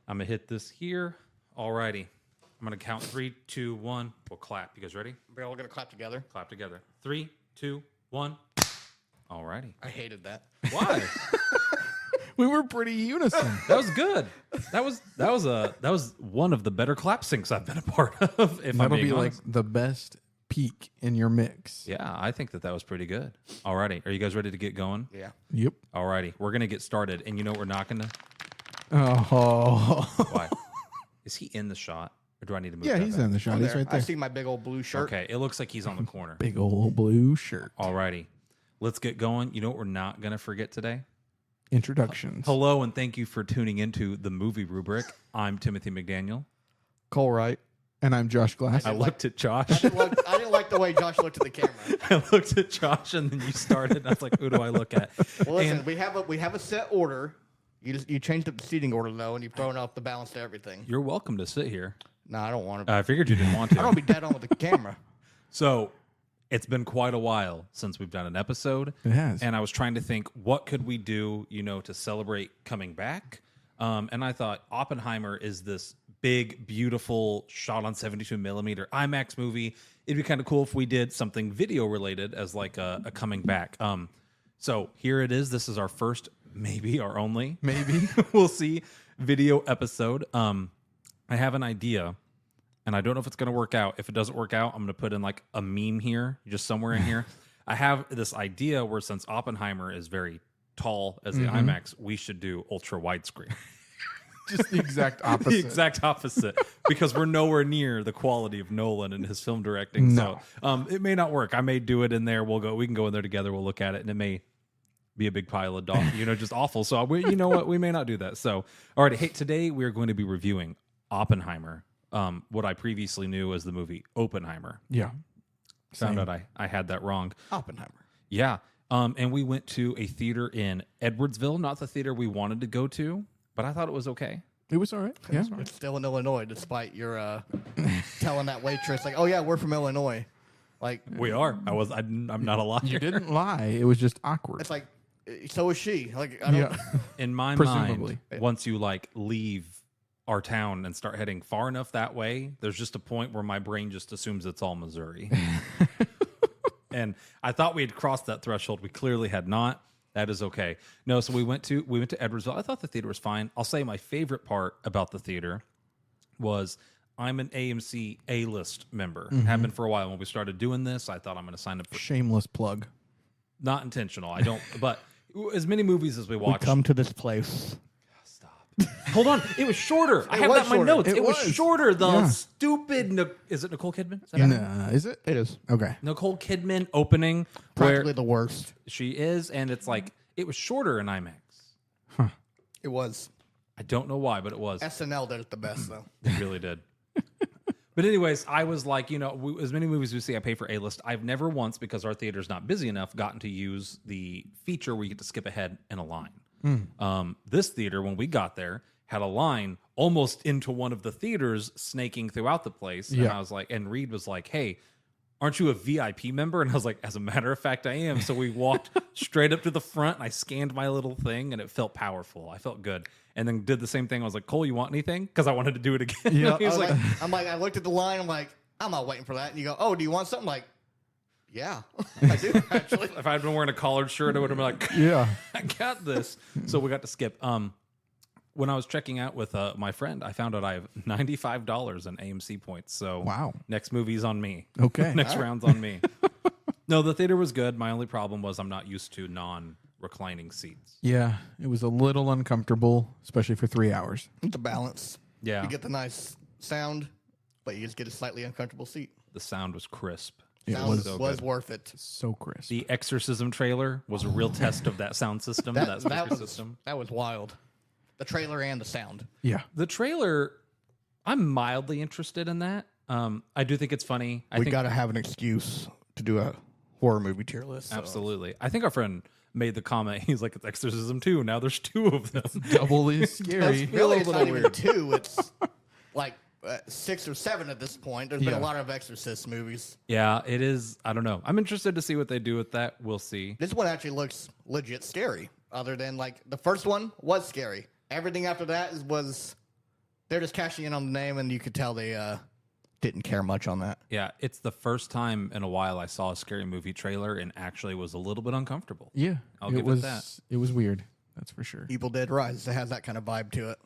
I'm going to hit this here. Alrighty. I'm going to count 3, 2, 1. We'll clap. You guys ready? We're all going to clap together. Clap together. 3, 2, 1. Alrighty. I hated that. Why? We were pretty unison. That was good. That was one of the better clap syncs I've been a part of. If That'll I'm being be honest. like the best peak in your mix. Yeah, I think that was pretty good. Alrighty. Are you guys ready to get going? Yeah. Yep. Alrighty. We're going to get started. And you know what we're not going to? Oh. Why? Is he in the shot? Or do I need to move Yeah, that he's back? in the shot. I'm He's there. right there. I see my big old blue shirt. Okay. It looks like he's on the corner. Big old blue shirt. Alrighty. Let's get going. You know what we're not going to forget today? Introductions. Hello, and thank you for tuning into the movie rubric. I'm Timothy McDaniel. Cole Wright. And I'm Josh Glass. I looked at Josh. I didn't like the way Josh looked at the camera. I looked at Josh, and then you started. And I was like, "Who do I look at?" Well, listen, And we have a set order. You changed up the seating order though, and you've thrown off the balance to everything. you're welcome to sit here. No, I don't want to. I figured you didn't want to. I don't want to be dead on with the camera. So it's been quite a while since we've done an episode. It has. And I was trying to think, what could we do, to celebrate coming back? And I thought Oppenheimer is this big, beautiful shot on 72 millimeter IMAX movie. It'd be kind of cool if we did something video related as like a coming back. So here it is. This is our first, maybe our only, Maybe. we'll see, video episode. I have an idea. And I don't know if it's going to work out. If it doesn't work out, I'm going to put in like a meme here, just somewhere in here. I have this idea where since Oppenheimer is very tall as the IMAX, we should do ultra widescreen. Just the exact opposite. The exact opposite, because we're nowhere near the quality of Nolan and his film directing. No. So it may not work. I may do it in there. We can go in there together. We'll look at it, and it may be a big pile of dog, just awful. So you know what? We may not do that. So all right, hey, today we are going to be reviewing Oppenheimer. What I previously knew as the movie Oppenheimer. Yeah. Found Same. out I had that wrong. Oppenheimer. Yeah. And we went to a theater in Edwardsville, not the theater we wanted to go to, but I thought it was okay. It was all right. Yeah. It's still in Illinois, despite your telling that waitress like, "Oh yeah, we're from Illinois." Like We are. I'm not a liar. You didn't lie. It was just awkward. it's like, so is she. Like I don't. Yeah. In my Presumably. mind, once you leave our town and start heading far enough that way, there's just a point where my brain just assumes it's all Missouri. And I thought we had crossed that threshold. We clearly had not. That is okay. No, so we went to Edwardsville. I thought the theater was fine. I'll say my favorite part about the theater was I'm an AMC A-list member. Have been for a while. When we started doing this, I thought I'm going to sign up for. Shameless plug. Not intentional. I don't. But as many movies as we We watch. come to this place. Hold on, it was shorter. I have was that in my shorter. notes. It It was was. shorter. The Yeah. stupid. Is it Nicole Kidman? Is that her name? Nah, is it? It is Okay. Nicole Kidman opening practically where the worst. she is, and it's like it was shorter in IMAX. It was. I don't know why, but it was. SNL did it the best though. It really did. But anyways, I was like, as many movies we see, I pay for A-list. I've never once, because our theater's not busy enough, gotten to use the feature where you get to skip ahead in a line. This theater, when we got there, had a line almost into one of the theaters snaking throughout the place. And Yeah. I was like, and Reed was like, "Hey, aren't you a VIP member?" And I was like, "As a matter of fact, I am." So we walked straight up to the front and I scanned my little thing and it felt powerful. I felt good. And then did the same thing. I was like, "Cole, you want anything?" Because I wanted to do it again. Yeah. He was like, I looked at the line. I'm like, I'm not waiting for that. And you go, "Oh, do you want something?" I'm like, yeah, I do actually. if I'd been wearing a collared shirt, I would have been like, Yeah. I got this. So we got to skip. When I was checking out with my friend, I found out I have $95 in AMC points. So Wow. next movie's on me. Okay. Next round's on me. No, the theater was good. My only problem was I'm not used to non-reclining seats. Yeah. It was a little uncomfortable, especially for 3 hours. The balance. Yeah. You get the nice sound, but you just get a slightly uncomfortable seat. The sound was crisp. It Sound was so was good. worth it. So crisp. The Exorcism trailer was a real test of that sound system, that speaker system. That was wild. The trailer and the sound. Yeah. The trailer, I'm mildly interested in that. I do think it's funny. I We think got to have an excuse to do a horror movie tier list. So. absolutely. I think our friend made the comment. He's like, "It's Exorcism 2. Now there's 2 of them." Doubly scary. Really, it's not even 2. It's like 6 or 7 at this point. There's been Yeah. a lot of Exorcist movies. Yeah, it is. I don't know. I'm interested to see what they do with that. We'll see. This one actually looks legit scary. Other than like the first one was scary. Everything after that was They're just cashing in on the name, and you could tell they didn't care much on that. Yeah, it's the first time in a while I saw a scary movie trailer and actually was a little bit uncomfortable. Yeah, I'll give it that. It was weird. That's for sure. Evil Dead Rise. It has that kind of vibe to it.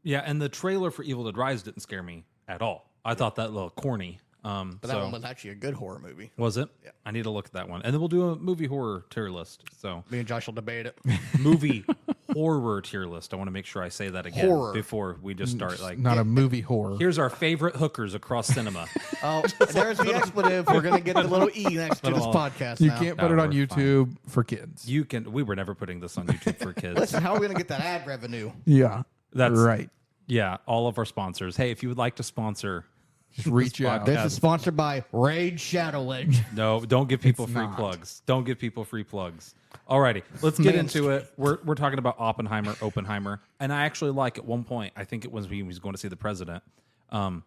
Yeah, and the trailer for Evil Dead Rise didn't scare me at all. I thought that a little corny. But that one was actually a good horror movie. Was it? Yeah. I need to look at that one. And then we'll do a movie horror tier list. So Me and Josh will debate it. movie horror tier list. I want to make sure I say that again Horror. before we just start like Not a movie horror. here's our favorite hookers across cinema. Oh, there's the expletive. We're going to get the little E next to this podcast You now. can't put it on we're YouTube for kids. You can we were never putting this on YouTube for kids. Listen, how are we going to get that ad revenue? Yeah, That's right. Yeah, all of our sponsors. Hey, if you would like to sponsor Just reach out. This is sponsored by Raid Shadow Edge. No, don't give people It's free not. plugs. Don't give people free plugs. Alrighty, let's get into it. We're talking about Oppenheimer, and I actually like at one point. I think it was when he was going to see the president.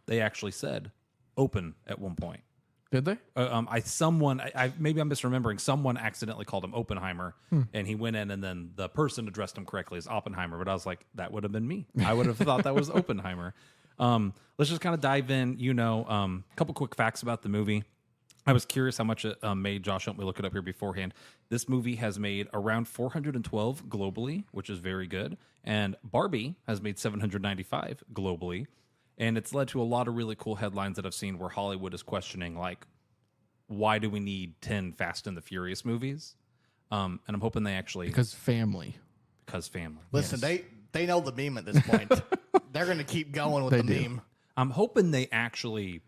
They actually said "open" at one point. Did they? Maybe I'm misremembering. Someone accidentally called him Oppenheimer, and he went in, and then the person addressed him correctly as Oppenheimer. But I was like, that would have been me. I would have thought that was Oppenheimer. Let's just kind of dive in. A couple quick facts about the movie. I was curious how much it made. Josh helped me look it up here beforehand. This movie has made around 412 globally, which is very good. And Barbie has made 795 globally. And it's led to a lot of really cool headlines that I've seen where Hollywood is questioning, like, why do we need 10 Fast and the Furious movies? And I'm hoping they actually... Because family. Because family. Listen, they know the meme at this point. They're going to keep going with They the do. meme. I'm hoping they actually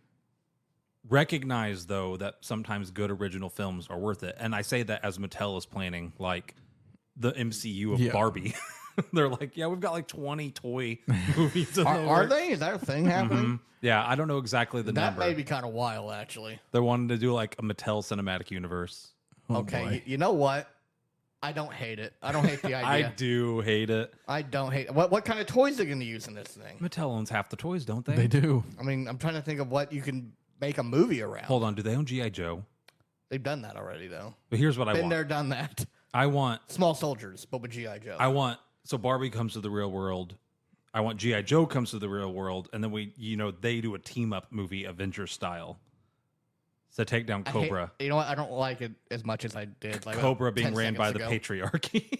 recognize, though, that sometimes good original films are worth it. And I say that as Mattel is planning, like, the MCU of Barbie. They're like, yeah, we've got like 20 toy movies. Are they? Is that a thing happening? Mm-hmm. Yeah, I don't know exactly the That number. may be kind of wild, actually. They're wanting to do like a Mattel cinematic universe. Okay, you know what? I don't hate it. I don't hate the I idea. do hate it. I don't hate it. What kind of toys are they going to use in this thing? Mattel owns half the toys, don't they? They do. I mean, I'm trying to think of what you can make a movie around. Hold on, do they own G.I. Joe? They've done that already, though. But here's what I Been want. there, done that. I want, Small soldiers, but with G.I. Joe. so Barbie comes to the real world. I want G.I. Joe comes to the real world, and then they do a team up movie, Avengers style. So take down Cobra. You know what? I don't like it as much as I did. Like Cobra about being 10 ran by seconds the ago. patriarchy.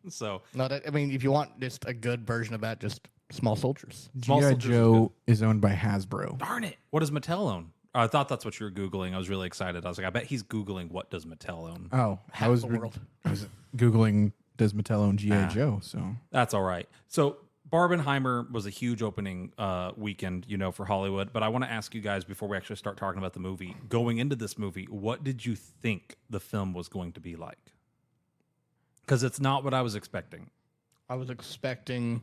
So No, I mean, if you want just a good version of that, just small soldiers. Small G.I. Soldiers is Joe is owned by Hasbro. darn it. What does Mattel own? I thought that's what you were Googling. I was really excited. I was like, I bet he's Googling what does Mattel own. Oh, Half the world. I was Googling, does Mattel own G.I. Joe? So That's all right. So Barbenheimer was a huge opening weekend, for Hollywood. But I want to ask you guys before we actually start talking about the movie, going into this movie, what did you think the film was going to be like? Because it's not what I was expecting. I was expecting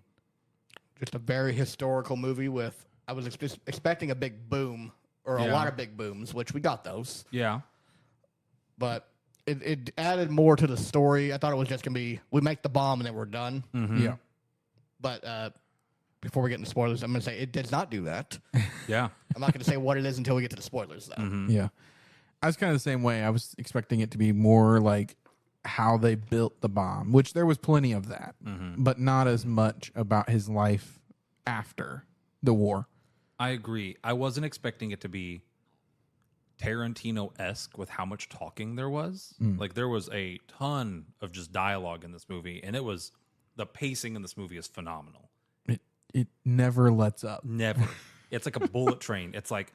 just a very historical movie with. I was expecting a big boom or a Yeah. lot of big booms, which we got those. Yeah. But it added more to the story. I thought it was just gonna be we make the bomb and then we're done. yeah, But before we get into spoilers, I'm gonna say it does not do that. Yeah. I'm not gonna say what it is until we get to the spoilers, though. yeah. I was kind of the same way. I was expecting it to be more like how they built the bomb, which there was plenty of that, but not as much about his life after the war. I agree. I wasn't expecting it to be Tarantino-esque with how much talking there was. Like, there was a ton of just dialogue in this movie, and the pacing in this movie is phenomenal. It never lets up. Never. It's like a bullet train. It's like,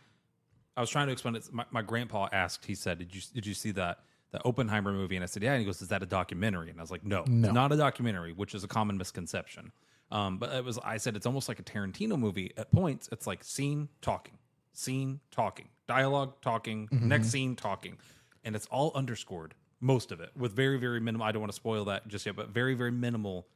I was trying to explain it. My grandpa asked, he said, did you see the Oppenheimer movie? And I said, yeah. And he goes, is that a documentary? And I was like, no, it's not a documentary, which is a common misconception. But I said, it's almost like a Tarantino movie. At points, it's like scene, talking, dialogue, talking, next scene, talking. And it's all underscored, most of it, with very, very minimal. I don't want to spoil that just yet, but very, very minimal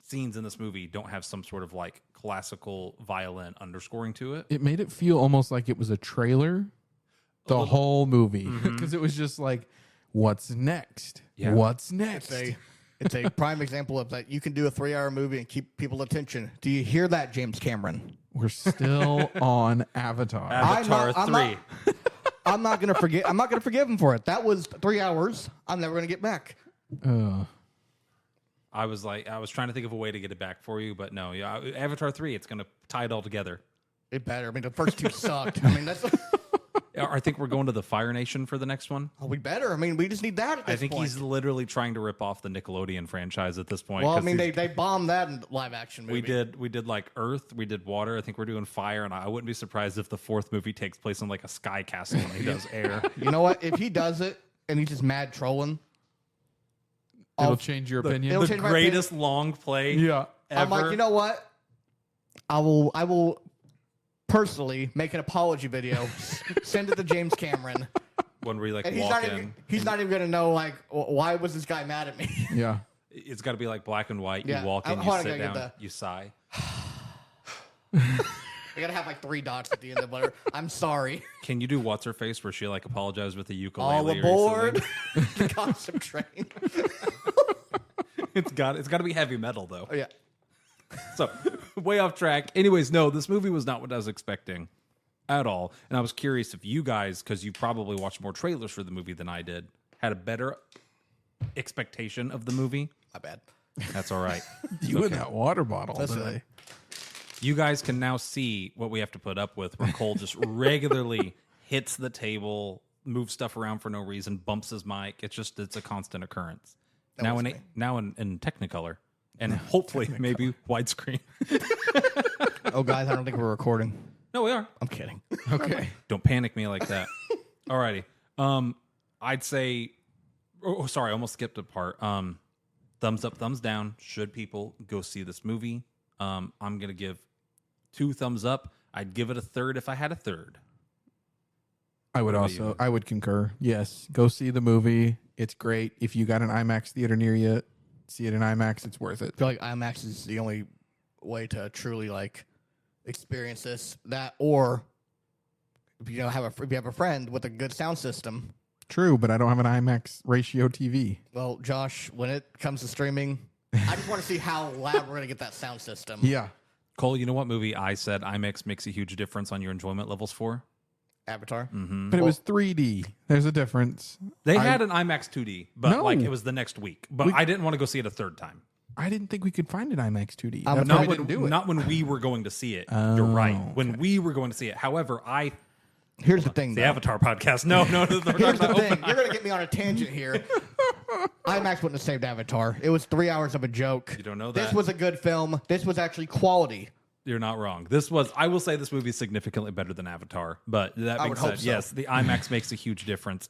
scenes in this movie don't have some sort of like classical violin underscoring to it. It made it feel almost like it was a trailer, the whole movie, because it was just like, what's next? Yeah. What's next? It's a prime example of that. You can do a 3-hour movie and keep people's attention. Do you hear that, James Cameron? We're still on Avatar. Avatar I'm 3. I'm not gonna forget. I'm not gonna forgive him for it. That was 3 hours. I'm never gonna get back. I was trying to think of a way to get it back for you, but no. Yeah, Avatar 3, it's going to tie it all together. It better. I mean, the first two sucked. I mean, that's. I think we're going to the Fire Nation for the next one. Oh, we better. I mean, we just need that at this I think point. he's literally trying to rip off the Nickelodeon franchise at this point. Well, I mean, they bombed that in live action movie. We did like Earth, we did Water. I think we're doing Fire, and I wouldn't be surprised if the fourth movie takes place in like a sky castle and he does Air. You know what? If he does it and he's just mad trolling, It'll change your opinion. it'll The change my greatest long play Yeah. ever. I'm like, you know what? I will personally make an apology video, send it to James Cameron, when we like and walk in. he's not even gonna know like why was this guy mad at me? Yeah. It's got to be like black and white. Yeah. You walk in, Hold you on, I sit gotta get down, you sigh. I gotta have like 3 dots at the end of whatever. I'm sorry. Can you do what's her face where she like apologized with the ukulele? All aboard the concept train. It's got to be heavy metal though. Oh yeah. So way off track. Anyways, no, this movie was not what I was expecting at all. And I was curious if you guys, because you probably watched more trailers for the movie than I did, had a better expectation of the movie. My bad. That's all right. You and that water bottle That's today. You guys can now see what we have to put up with where Cole just regularly hits the table, moves stuff around for no reason, bumps his mic. It's a constant occurrence. Now in Technicolor. And hopefully maybe widescreen. Oh guys, I don't think we're recording. No, we are. I'm kidding. Okay. Don't panic me like that. Alrighty. I'd say sorry, I almost skipped a part. Thumbs up, thumbs down. Should people go see this movie? I'm gonna give 2 thumbs up. I'd give it a third if I had a third. I would concur. Yes. Go see the movie. It's great. If you got an IMAX theater near you, see it in IMAX. It's worth it. I feel like IMAX is the only way to truly like experience this. That or if you have a friend with a good sound system. True, but I don't have an IMAX ratio TV. Well, Josh, when it comes to streaming, I just want to see how loud we're gonna get that sound system. Yeah. Cole, you know what movie I said IMAX makes a huge difference on your enjoyment levels for? Avatar. But it was 3D. There's a difference. They had an IMAX 2D, but No. like it was the next week. But I didn't want to go see it a third time. I didn't think we could find an IMAX 2D. I'm That's not why we Not didn't do it. not when we were going to see it. You're right. When we were going to see it. However, Here's the thing. the though. Avatar podcast. No, we're Here's talking the about thing. Oppenheimer. You're gonna get me on a tangent here. IMAX wouldn't have saved Avatar. It was 3 hours of a joke. You don't know This that. was a good film. This was actually quality. You're not wrong. I will say this movie is significantly better than Avatar. But that being would hope said, so. yes, the IMAX makes a huge difference.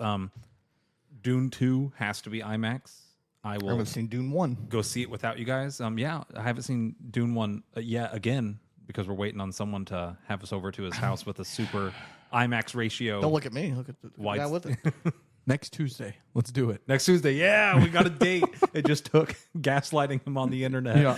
Dune 2 has to be IMAX. I I will haven't seen Dune 1. go see it without you guys. Yeah, I haven't seen Dune 1 yet again because we're waiting on someone to have us over to his house with a super IMAX ratio. Don't look at me. Look at the guy with it. Next Tuesday. Let's do it. Next Tuesday. Yeah, we got a date. It just took gaslighting him on the internet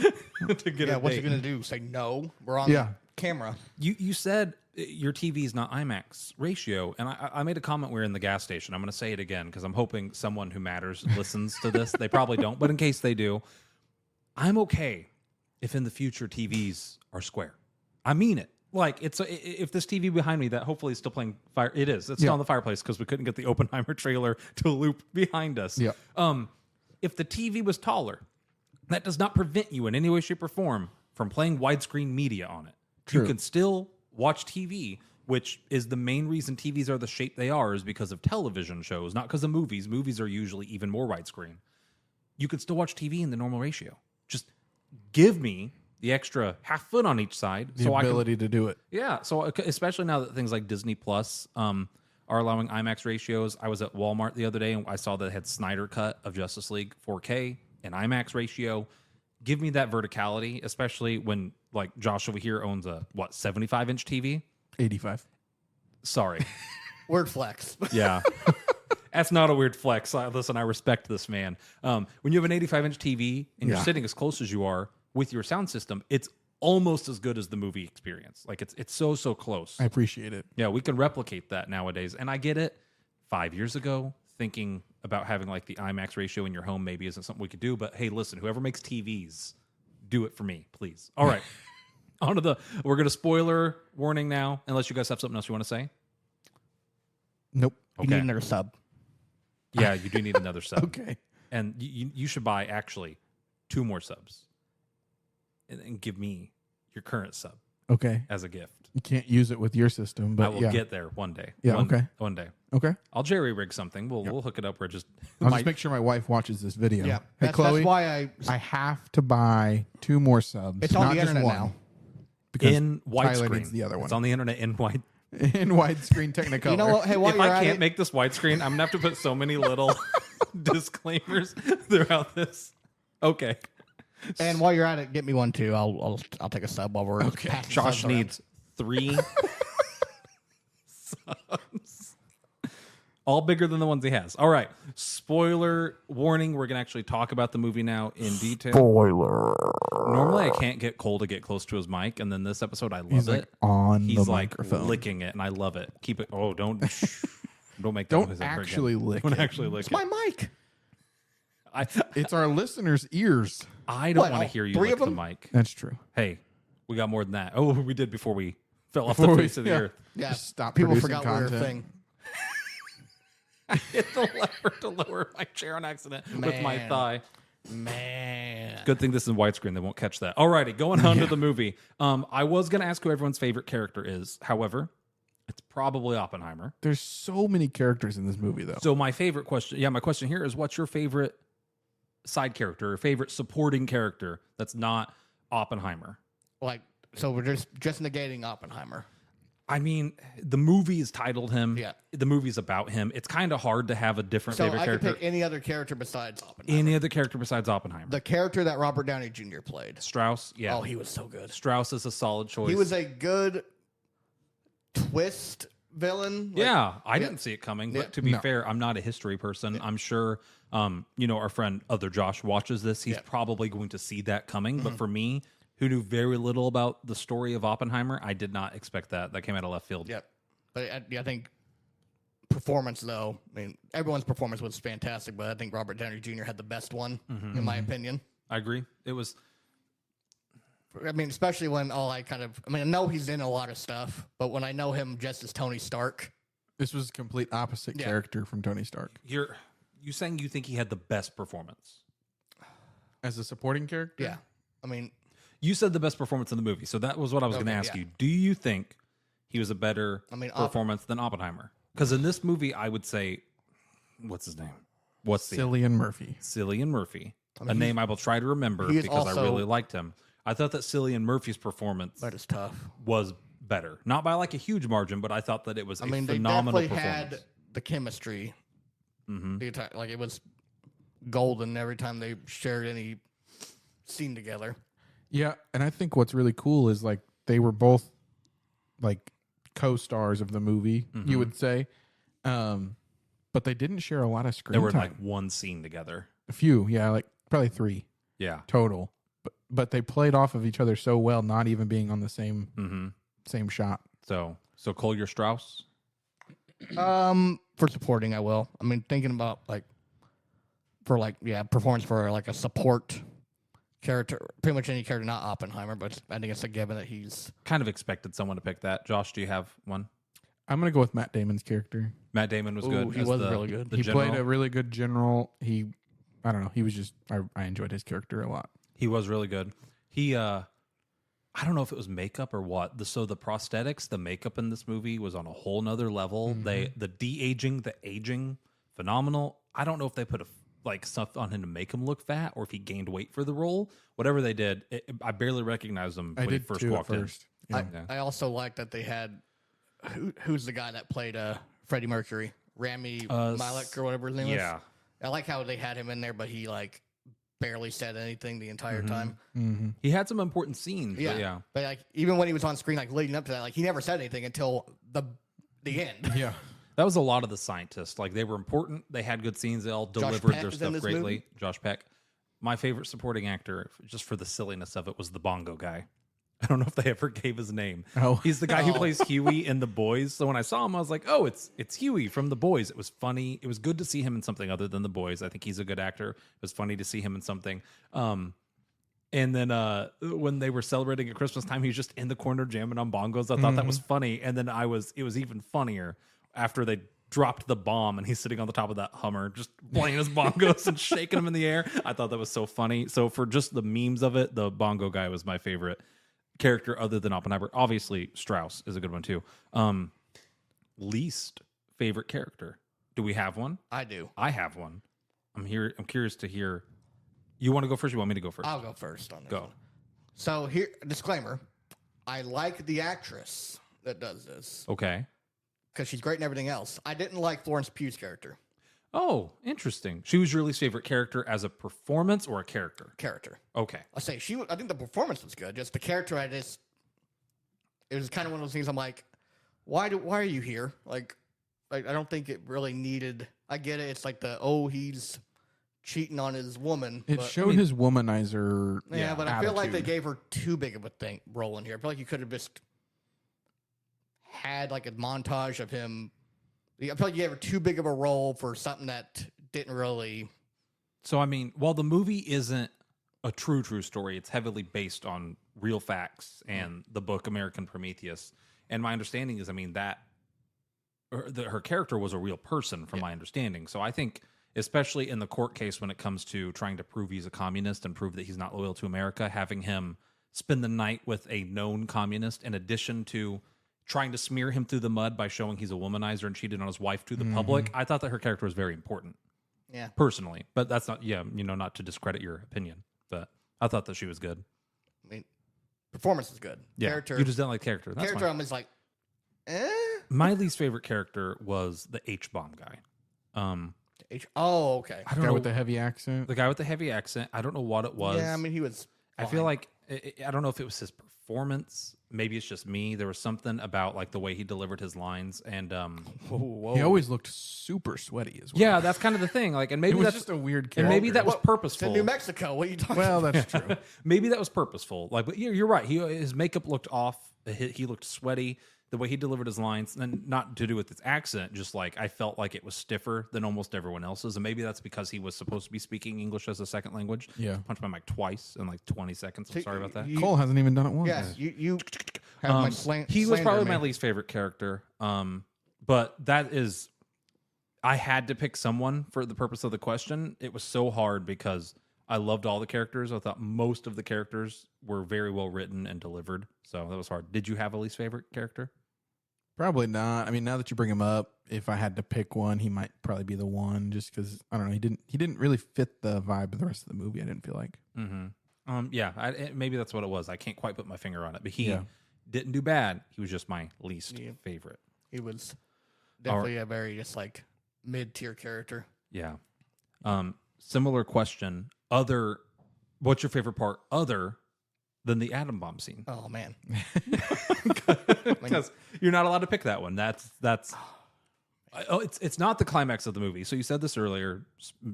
to get Yeah, a what's date. he gonna do? Say no? We're on Yeah. camera. You said your TV is not IMAX ratio, and I made a comment. We were in the gas station. I'm going to say it again because I'm hoping someone who matters listens to this. They probably don't, but in case they do, I'm okay if in the future TVs are square. I mean it. Like if this TV behind me that hopefully is still playing fire, it is. It's still on the fireplace because we couldn't get the Oppenheimer trailer to loop behind us. Yeah. If the TV was taller, that does not prevent you in any way, shape, or form from playing widescreen media on it. True. You can still watch TV, which is the main reason TVs are the shape they are, is because of television shows, not because of movies. Movies are usually even more widescreen. You can still watch TV in the normal ratio. Just give me the extra half foot on each side. The ability to do it. Yeah, so especially now that things like Disney Plus are allowing IMAX ratios. I was at Walmart the other day and I saw that it had Snyder Cut of Justice League 4K and IMAX ratio. Give me that verticality, especially when like Josh over here owns a 75-inch TV. 85. Sorry, Word flex. yeah. That's not a weird flex. Listen, I respect this man. When you have an 85-inch TV and you're sitting as close as you are with your sound system, it's almost as good as the movie experience. Like it's so close. I appreciate it. Yeah, we can replicate that nowadays. And I get it. 5 years ago, thinking about having like the IMAX ratio in your home maybe isn't something we could do. But hey, listen, whoever makes TVs, do it for me, please. All right. We're going to spoiler warning now, unless you guys have something else you want to say. Nope. You need another sub. Yeah, you do need another sub. Okay. And you should buy actually 2 more subs, and give me your current sub Okay. as a gift. You can't use it with your system, but I will get there one day. Yeah, okay. One day. Okay. I'll jerry rig something. We'll hook it up where just I'll just make sure my wife watches this video. Yeah. Hey, That's Chloe, why I have to buy 2 more subs. It's on not the just internet one, now. because in Tyler widescreen. needs the other one. It's on the internet in wide. In widescreen Technicolor. You know what? Hey, while If you're I at can't it, make this widescreen, I'm gonna have to put so many little disclaimers throughout this. Okay. and while you're at it, get me one too. I'll take a sub while we're passing Josh subs around. needs 3 subs. All bigger than the ones he has. All right. Spoiler warning. We're going to actually talk about the movie now in detail. Spoiler. Normally, I can't get Cole to get close to his mic, and then this episode, I love He's it. like on He's the like microphone. licking it, and I love it. Keep it. Oh, don't make that Don't noise ever actually again. lick Don't it. actually lick It's it. my mic. It's our listeners' ears. I don't What, want to all hear you 3 lick of the them? mic. That's true. Hey, we got more than that. Oh, we did before we fell off Before the we- face of the yeah. earth. Yeah. Just stop People producing forgot we were a content. thing. Hit the lever to lower my chair on accident with my Man. thigh. Man. Good thing this is widescreen. They won't catch that. Alrighty, going on to the movie. I was going to ask who everyone's favorite character is. However, it's probably Oppenheimer. There's so many characters in this movie, though. So my favorite question, my question here is, what's your favorite side character or favorite supporting character that's not Oppenheimer? Like, so we're just negating Oppenheimer. I mean, the movie is titled him. Yeah. The movie's about him. It's kind of hard to have a different So favorite I could character. pick any other character besides Oppenheimer. Any other character besides Oppenheimer? The character that Robert Downey Jr. played. Strauss? Yeah. Oh, he was so good. Strauss is a solid choice. He was a good twist villain. Like, Yeah, I didn't see it coming. But Yeah. to be No. fair, I'm not a history person. I'm sure, our friend other Josh watches this. He's Yeah. probably going to see that coming. But for me, who knew very little about the story of Oppenheimer, I did not expect that. That came out of left field. Yep. But I think performance, though, I mean, everyone's performance was fantastic, but I think Robert Downey Jr. had the best one, in my opinion. I agree. It was. I mean, especially when I know he's in a lot of stuff, but when I know him just as Tony Stark, This was a complete opposite Yeah. character from Tony Stark. You saying you think he had the best performance? As a supporting character? yeah. I mean, You said the best performance in the movie, so that was what I was going to Okay, ask yeah. you. Do you think he was a better performance than Oppenheimer? Because in this movie, I would say, what's his name? What's the Cillian Murphy. Cillian Murphy? mean, A name I will try to remember he is because I also- really liked him. I thought that Cillian Murphy's performance that is tough. was better, not by like a huge margin, but I thought that it was I a mean, they phenomenal definitely performance. had the chemistry. Mhm. The entire, like, it was golden every time they shared any scene together. Yeah, and I think what's really cool is like they were both like co-stars of the movie, you would say. But they didn't share a lot of screen They were in time. like one scene together. A few, yeah, like probably 3 Yeah. total. But they played off of each other so well, not even being on the same Mm-hmm. shot. So Cole, you're Strauss. For supporting, I will. I mean, thinking about performance for like a support character, pretty much any character, not Oppenheimer, but I think it's a given that he's Kind of expected someone to pick that. Josh, do you have one? I'm gonna go with Matt Damon's character. Matt Damon was good. He as was the- really good. the He general. played a really good general. I don't know. He was just I enjoyed his character a lot. He was really good. He I don't know if it was makeup or what. So the prosthetics, the makeup in this movie was on a whole nother level. The de-aging, the aging, phenomenal. I don't know if they put stuff on him to make him look fat or if he gained weight for the role. Whatever they did, I barely recognized him I when he did first too walked at first. Yeah. Yeah. I also like that they had who's the guy that played Freddie Mercury, Rami Malek or whatever his name in. is. Yeah. I like how they had him in there, but he barely said anything the entire time. Mm-hmm. He had some important scenes. Yeah. But yeah. But even when he was on screen, leading up to that, he never said anything until the end. Yeah. That was a lot of the scientists. They were important. They had good scenes. They all delivered Peck their is in stuff this greatly. movie? Josh Peck. My favorite supporting actor, just for the silliness of it, was the bongo guy. I don't know if they ever gave his name. Oh. He's the guy who Oh. plays Huey in The Boys. So when I saw him, I was like, oh, it's Huey from The Boys. It was funny. It was good to see him in something other than The Boys. I think he's a good actor. It was funny to see him in something. And then when they were celebrating at Christmas time, he was just in the corner jamming on bongos. I thought that was funny. And then it was even funnier after they dropped the bomb and he's sitting on the top of that Hummer just playing his bongos and shaking them in the air. I thought that was so funny. So for just the memes of it, the bongo guy was my favorite character other than Oppenheimer. Obviously, Strauss is a good one too. Least favorite character. Do we have one? I do. I have one. I'm curious to hear. You want to go first? Or you want me to go first? I'll go first on this. Go. One. So here, disclaimer: I like the actress that does this Okay. because she's great in everything else. I didn't like Florence Pugh's character. Oh, interesting. She was your least favorite character as a performance or a character? Character. Okay. I say I think the performance was good. Just the character, it was kind of one of those things. I'm like, why are you here? Like I don't think it really needed. I get it. It's like he's cheating on his woman. It showed his womanizer. Yeah, but I feel like they attitude. gave her too big of a role in here. I feel like you could have just had like a montage of him. I feel like you gave her too big of a role for something that didn't really. So, I mean, while the movie isn't a true story, it's heavily based on real facts and the book American Prometheus. And my understanding is, I mean, her character was a real person from my understanding. So I think, especially in the court case when it comes to trying to prove he's a communist and prove that he's not loyal to America, having him spend the night with a known communist in addition to trying to smear him through the mud by showing he's a womanizer and cheated on his wife to the public. I thought that her character was very important. Yeah. Personally. But that's not, not to discredit your opinion. But I thought that she was good. I mean, performance is good. Yeah. Character. You just didn't like character. That's character. fine. I'm just like, eh. My least favorite character was the H-bomb guy. Oh, okay. I don't Guy know with the heavy accent. the guy with the heavy accent. I don't know what it was. Yeah, I mean, he was. I feel like I don't know if it was his performance. Maybe it's just me. There was something about like the way he delivered his lines, and He always looked super sweaty as well. yeah, that's kind of the thing. Like, and maybe it was that's just a weird character. and maybe that was It's purposeful. in New Mexico. What are you talking Well, about? that's true. Maybe that was purposeful. Like, but you're right. His makeup looked off. He looked sweaty. The way he delivered his lines, and not to do with his accent, just like I felt like it was stiffer than almost everyone else's, and maybe that's because he was supposed to be speaking English as a second language. Yeah. Punched my mic twice in like 20 seconds. I'm sorry about that. Cole hasn't even done it once. Yes, you have my He was probably my me. least favorite character. But that is, I had to pick someone for the purpose of the question. It was so hard because I loved all the characters. I thought most of the characters were very well written and delivered. So that was hard. Did you have a least favorite character? Probably not. I mean, now that you bring him up, if I had to pick one, he might probably be the one. Just because I don't know, he didn't really fit the vibe of the rest of the movie. I didn't feel like. Mm-hmm. Maybe that's what it was. I can't quite put my finger on it, but he Yeah. didn't do bad. He was just my least Yeah. favorite. He was definitely a very just like mid-tier character. Yeah. Similar question. What's your favorite part other than the atom bomb scene? Oh man, Because you're not allowed to pick that one. It's not the climax of the movie. So you said this earlier.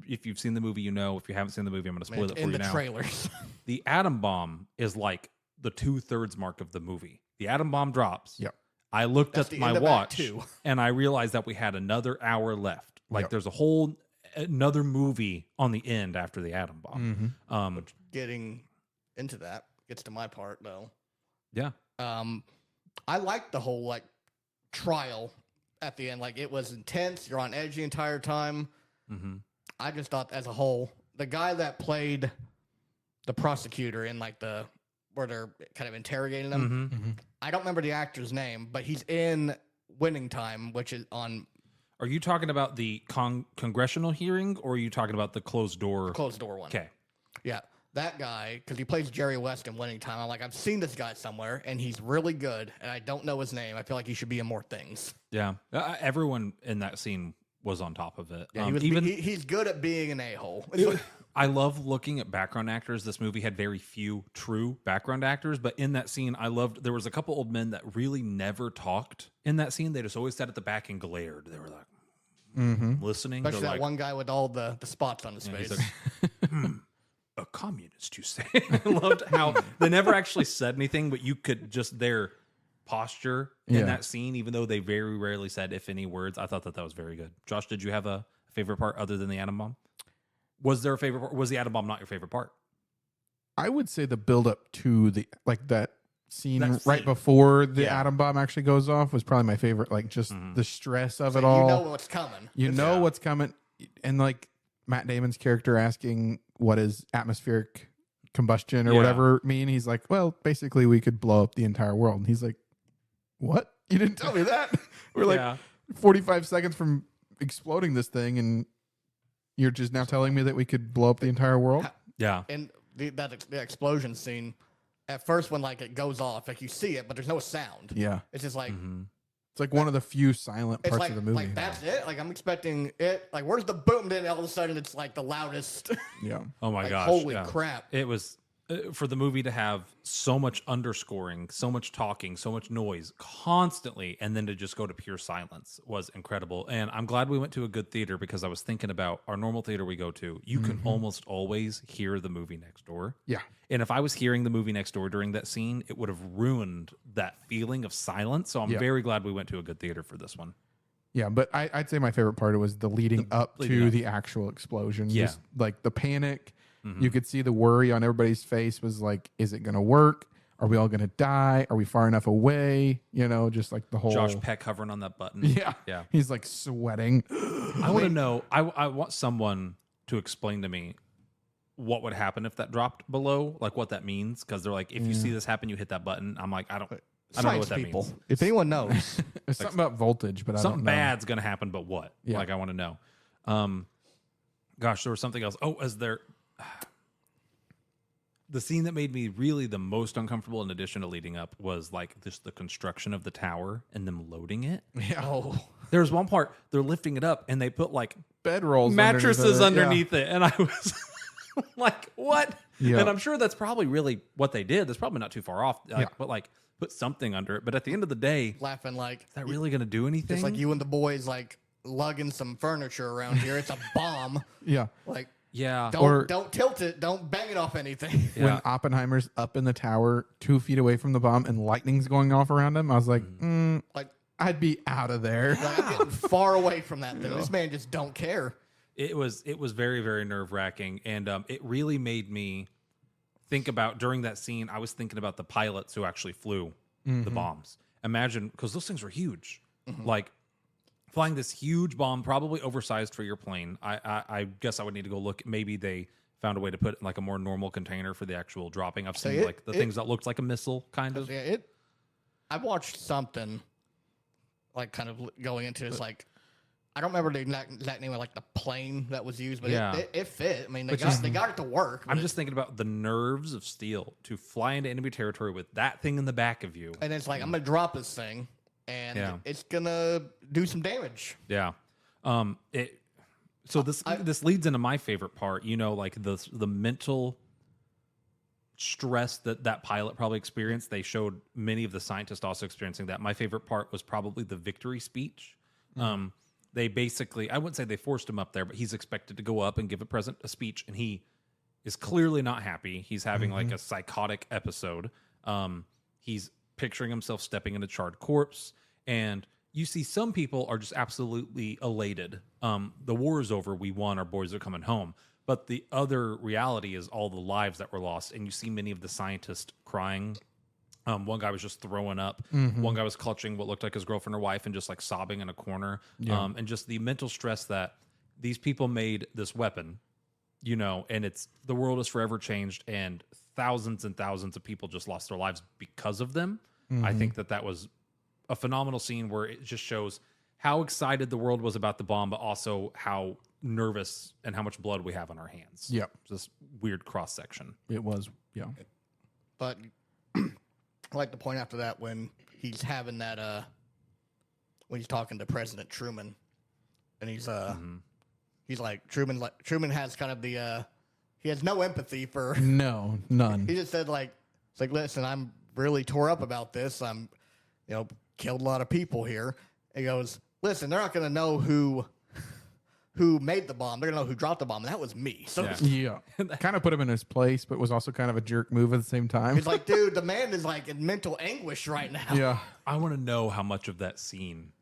If you've seen the movie, you know. If you haven't seen the movie, I'm going to spoil it for in you the now. trailers. The atom bomb is like the 2/3 mark of the movie. The atom bomb drops. Yep. I looked That's at the my end of Act watch 2. and I realized that we had another hour left. Like Yep. there's another movie on the end after the atom bomb. Mm-hmm. Getting into that gets to my part though. Yeah. I liked the whole like trial at the end. Like it was intense. You're on edge the entire time. Mm-hmm. I just thought as a whole, the guy that played the prosecutor in like where they're kind of interrogating them. Mm-hmm. I don't remember the actor's name, but he's in Winning Time, which is on Are you talking about the congressional hearing, or are you talking about the closed door? closed door one. Okay. Yeah, that guy, because he plays Jerry West in Winning Time. I'm like, I've seen this guy somewhere, and he's really good, and I don't know his name. I feel like he should be in more things. Yeah. Everyone in that scene was on top of it. Yeah, he's good at being an a-hole. I love looking at background actors. This movie had very few true background actors, but in that scene, there was a couple old men that really never talked in that scene. They just always sat at the back and glared. They were like listening. Especially They're that like, one guy with all the spots on his he's face. like, a communist, you say? I loved how they never actually said anything, but you could just their posture in that scene, even though they very rarely said, if any, words. I thought that was very good. Josh, did you have a favorite part other than the atom bomb? Was there a favorite part? Was the atom bomb not your favorite part? I would say the build up to that scene That right scene. before the Yeah. atom bomb actually goes off was probably my favorite. Like just the stress of So it all. you know what's coming. You know Yeah. what's coming, and like Matt Damon's character asking what is atmospheric combustion or Yeah. whatever mean. He's like, well, basically we could blow up the entire world. And he's like, what? You didn't tell me that. We're like Yeah. 45 seconds from exploding this thing, and you're just now telling me that we could blow up the entire world. Yeah. And the explosion scene, at first when like it goes off, like you see it, but there's no sound. Yeah, It's just like it's like one of the few silent it's parts like of the movie. like that's it. Like I'm expecting it. Like where's the boom? Then all of a sudden it's like the loudest. Yeah, Oh my like, gosh. holy yeah. crap! It was for the movie to have so much underscoring, so much talking, so much noise constantly, and then to just go to pure silence was incredible. And I'm glad we went to a good theater because I was thinking about our normal theater we go to. You can almost always hear the movie next door. yeah. And if I was hearing the movie next door during that scene, it would have ruined that feeling of silence. So I'm Yeah. very glad we went to a good theater for this one. Yeah, but I'd say my favorite part was the leading up leading to up. the actual explosion. Yeah. Just like the panic. You could see the worry on everybody's face was like, is it going to work? Are we all going to die? Are we far enough away? You know, just like the whole. Josh Peck hovering on that button. Yeah. Yeah. He's like sweating. I want to know. I want someone to explain to me what would happen if that dropped below, like what that means. Because they're like, if you see this happen, you hit that button. I'm like, I don't know Science what that people. means. If anyone knows, There's something about voltage, but I Something don't know. bad's gonna happen, but what? Yeah. Like I want to know. Gosh, there was something else. Oh, is there? The scene that made me really the most uncomfortable, in addition to leading up, was like just the construction of the tower and them loading it. Yeah. oh, There was one part they're lifting it up and they put like Bedrolls mattresses underneath underneath it, and I was like, "What?" Yeah. And I'm sure that's probably really what they did. That's probably not too far off. Like, Yeah. But like, put something under it. But at the end of the day, is laughing like that really going to do anything? just like you and the boys like lugging some furniture around here. It's a bomb. Yeah. Like Yeah. don't tilt it. Don't bang it off anything. Yeah. When Oppenheimer's up in the tower 2 feet away from the bomb and lightning's going off around him, I was like, Like, I'd be out of there. like I'm getting far away from that thing. This man just don't care. It was very, very nerve wracking, and it really made me think about during that scene. I was thinking about the pilots who actually flew the bombs. Imagine, because those things were huge, like flying this huge bomb, probably oversized for your plane. I guess I would need to go look. Maybe they found a way to put it in like a more normal container for the actual dropping. I've seen like the things that looked like a missile, kind of. Yeah, I watched something like kind of going into this like I don't remember the exact name of like the plane that was used, but Yeah. it fit. I mean, they Which got it to work. I'm but just thinking about the nerves of steel to fly into enemy territory with that thing in the back of you. and it's like I'm gonna drop this thing, and Yeah. it's gonna do some damage. Yeah. So this leads into my favorite part, you know, like the mental stress that pilot probably experienced. They showed many of the scientists also experiencing that. My favorite part was probably the victory speech. They basically, I wouldn't say they forced him up there, but he's expected to go up and give a speech, and he is clearly not happy. He's having like a psychotic episode. He's picturing himself stepping in a charred corpse, and you see some people are just absolutely elated. The war is over. We won. Our boys are coming home. But the other reality is all the lives that were lost, and you see many of the scientists crying. One guy was just throwing up. One guy was clutching what looked like his girlfriend or wife and just like sobbing in a corner. And just the mental stress that these people made this weapon, you know, and the world is forever changed, and thousands of people just lost their lives because of them. I think that was a phenomenal scene where it just shows how excited the world was about the bomb, but also how nervous and how much blood we have on our hands. Yep. This weird cross section. It was, yeah. But I like the point after that when he's having that when he's talking to President Truman, and he's like Truman has kind of the he has no empathy for No, none. he just said like it's like listen, I'm really tore up about this. I'm killed a lot of people here. He goes, listen, they're not gonna know who made the bomb. They're gonna know who dropped the bomb, and that was me. So Yeah. Yeah. Kind of put him in his place, but was also kind of a jerk move at the same time. he's like, dude, the man is like in mental anguish right now. Yeah. I want to know how much of that scene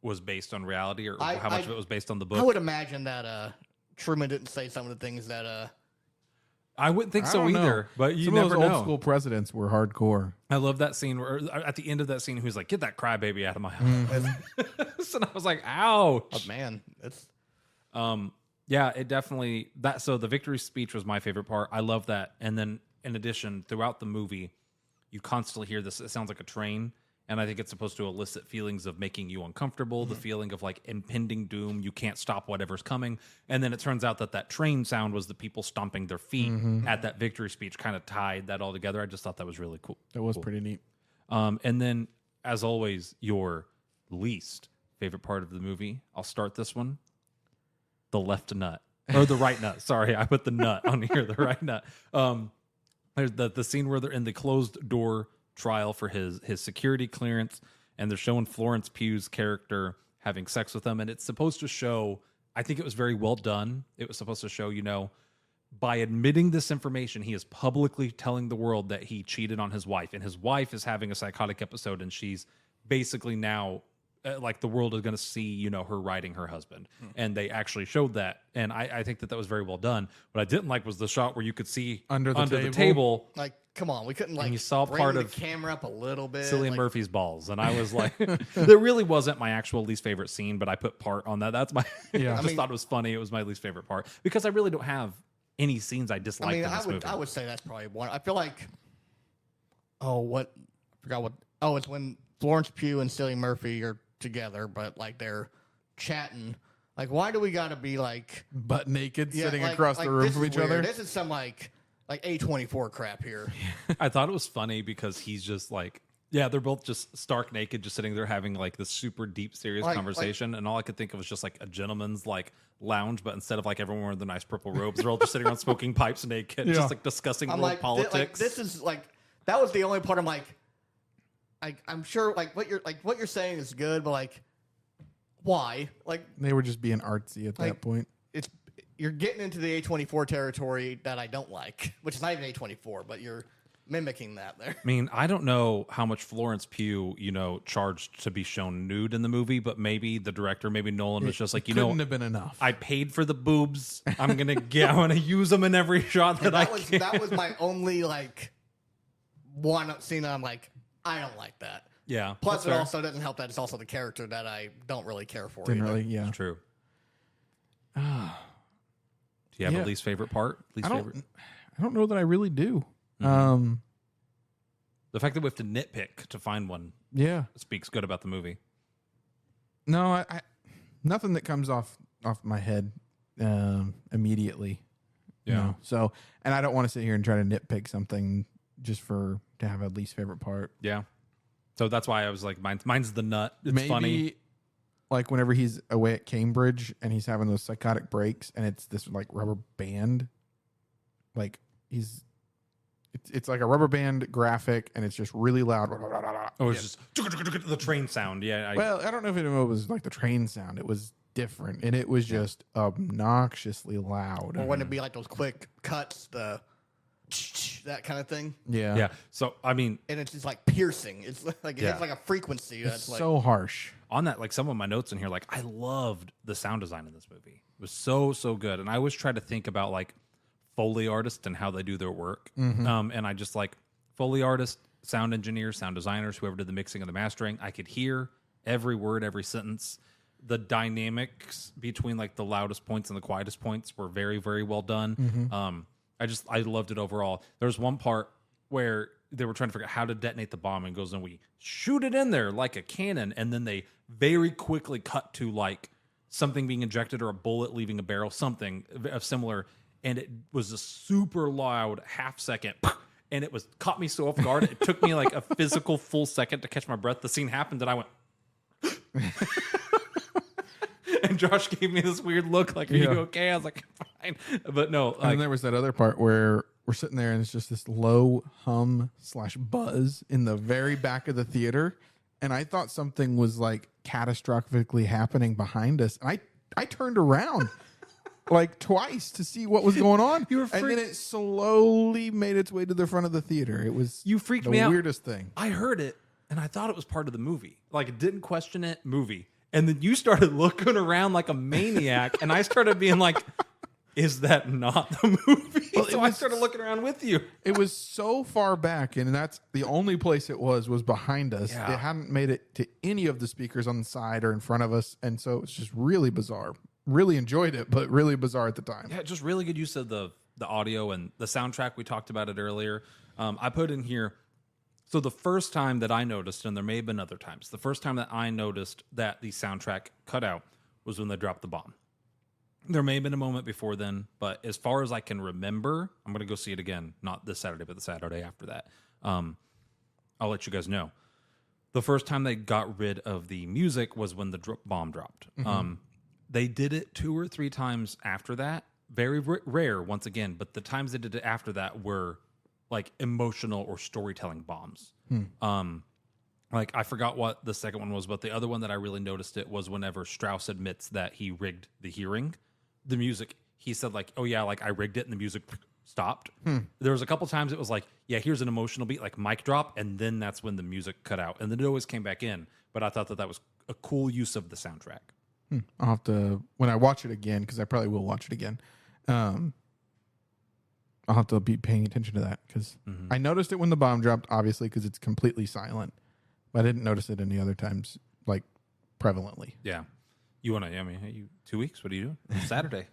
was based on reality, or how much of it was based on the book. I would imagine that Truman didn't say some of the things that I wouldn't think I so don't know. Either, but you Some never of those know. old school presidents were hardcore. I love that scene where at the end of that scene, who's like, "Get that crybaby out of my house," and I was like, "Ouch!" Oh man, it's Yeah, it definitely that. So the victory speech was my favorite part. I love that. And then in addition, throughout the movie, you constantly hear this. It sounds like a train, and I think it's supposed to elicit feelings of making you uncomfortable, the feeling of like impending doom. You can't stop whatever's coming. And then it turns out that train sound was the people stomping their feet at that victory speech, kind of tied that all together. I just thought that was really cool. That was pretty neat. And then, as always, your least favorite part of the movie. I'll start this one. The left nut. Or the right nut. Sorry, I put the nut on here, the right nut. There's the scene where they're in the closed door trial for his security clearance, and they're showing Florence Pugh's character having sex with him, and it's supposed to show, I think it was very well done. It was supposed to show, by admitting this information, he is publicly telling the world that he cheated on his wife, and his wife is having a psychotic episode, and she's basically now like the world is going to see, her riding her husband. And they actually showed that. And I think that was very well done. What I didn't like was the shot where you could see Under the table. like, come on, we couldn't like you saw bring part the of camera up a little bit. Cillian like, Murphy's balls. And I was like, there really wasn't my actual least favorite scene, but I put part on that. That's my, Yeah. I just thought it was funny. It was my least favorite part because I really don't have any scenes I dislike in this movie. I would say that's probably one. I feel like, I forgot what. Oh, it's when Florence Pugh and Cillian Murphy are together, but like they're chatting. Like, why do we got to be like Butt naked, sitting like- across like, the room this from is each weird. other. This is some like A24 crap here. I thought it was funny because he's just like, yeah, they're both just stark naked, just sitting there having like this super deep, serious conversation. And all I could think of was just like a gentleman's like lounge, but instead of like everyone wearing the nice purple robes, they're all just sitting around smoking pipes naked, Yeah. just like discussing I'm world like, politics. this is like that was the only part. I'm like, I'm sure like what you're saying is good, but like, why? Like, They were just being artsy at that point. you're getting into the A24 territory that I don't like, which is not even A24, but you're mimicking that there. I mean, I don't know how much Florence Pugh, charged to be shown nude in the movie, but maybe the director, maybe Nolan was just like, Couldn't have been enough. I paid for the boobs. I'm gonna use them in every shot that I can. That was my only like one scene that I'm like, I don't like that. Yeah. Plus, that's it fair. also doesn't help that it's also the character that I don't really care for. Didn't either. really, yeah. It's true. Do you have Yeah. a least favorite part? Least favorite? I don't know that I really do. The fact that we have to nitpick to find one Yeah. speaks good about the movie. No, I nothing that comes off my head immediately. Yeah. No. So, and I don't want to sit here and try to nitpick something just to have a least favorite part. Yeah. So that's why I was like, mine's the nut. It's Maybe, funny. like whenever he's away at Cambridge and he's having those psychotic breaks and it's this like rubber band, like it's like a rubber band graphic and it's just really loud. Oh, it's just the train sound. Yeah. Well, I don't know if it was like the train sound. It was different and it was just obnoxiously loud. Or wouldn't it be like those quick cuts, that kind of thing? Yeah. Yeah. So, I mean, And it's just like piercing. It's like it Yeah. hits like a frequency. It's That's like so harsh. on that, like some of my notes in here, like I loved the sound design in this movie. It was so good. And I always try to think about like Foley artists and how they do their work. And I just like Foley artists, sound engineers, sound designers, whoever did the mixing and the mastering. I could hear every word, every sentence. The dynamics between like the loudest points and the quietest points were very, very well done. I loved it overall. There was one part where they were trying to figure out how to detonate the bomb and goes and we shoot it in there like a cannon. And then they very quickly cut to like something being injected or a bullet leaving a barrel, something of similar. And it was a super loud half second. And it caught me so off guard. It took me like a physical full second to catch my breath. The scene happened and I went, and Josh gave me this weird look like, are you okay? I was like, fine. But no. And then there was that other part where we're sitting there and it's just this low hum / buzz in the very back of the theater. And I thought something was like catastrophically happening behind us. And I turned around like twice to see what was going on. You were and then it slowly made its way to the front of the theater. It was You freaked the me out. weirdest thing. I heard it and I thought it was part of the movie. Like, it didn't question it, movie. And then you started looking around like a maniac, and I started being like, is that not the movie? Well, So I started looking around with you. It was so far back, and that's the only place it was behind us. Yeah. It hadn't made it to any of the speakers on the side or in front of us, and so it's just really bizarre. Really enjoyed it, but really bizarre at the time. Yeah, just really good use of the audio and the soundtrack. We talked about it earlier. I put in here. So the first time that I noticed, and there may have been other times, the first time that I noticed that the soundtrack cut out was when they dropped the bomb. There may have been a moment before then, but as far as I can remember, I'm going to go see it again, not this Saturday, but the Saturday after that. I'll let you guys know. The first time they got rid of the music was when the bomb dropped. They did it 2 or 3 times after that. Very rare, once again, but the times they did it after that were like emotional or storytelling bombs. Like I forgot what the second one was, but the other one that I really noticed it was whenever Strauss admits that he rigged the hearing, the music. He said like, "Oh yeah, like I rigged it," and the music stopped. There was a couple times it was like, "Yeah, here's an emotional beat," like mic drop, and then that's when the music cut out, and then it always came back in. But I thought that was a cool use of the soundtrack. I'll have to, when I watch it again, because I probably will watch it again. I'll have to be paying attention to that because I noticed it when the bomb dropped, obviously, because it's completely silent. But I didn't notice it any other times, like prevalently. Yeah. You want to, I mean, you 2 weeks? What are you doing? It's Saturday.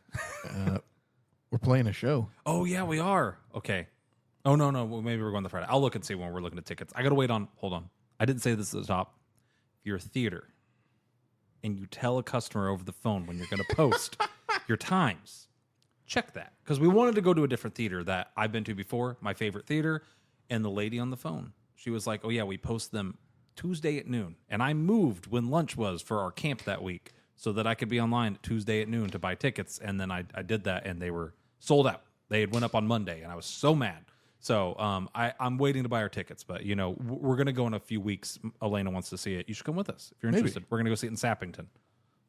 We're playing a show. Oh, yeah, we are. Okay. Oh, no. Well, maybe we're going the Friday. I'll look and see when we're looking at tickets. I got to wait on, hold on. I didn't say this at the top. If you're a theater and you tell a customer over the phone when you're going to post your times, check that. Because we wanted to go to a different theater that I've been to before, my favorite theater, and the lady on the phone, she was like, "Oh, yeah, we post them Tuesday at noon." And I moved when lunch was for our camp that week so that I could be online Tuesday at noon to buy tickets. And then I did that, and they were sold out. They had went up on Monday, and I was so mad. So I'm waiting to buy our tickets. But, you know, we're going to go in a few weeks. Elena wants to see it. You should come with us if you're interested. We're going to go see it in Sappington.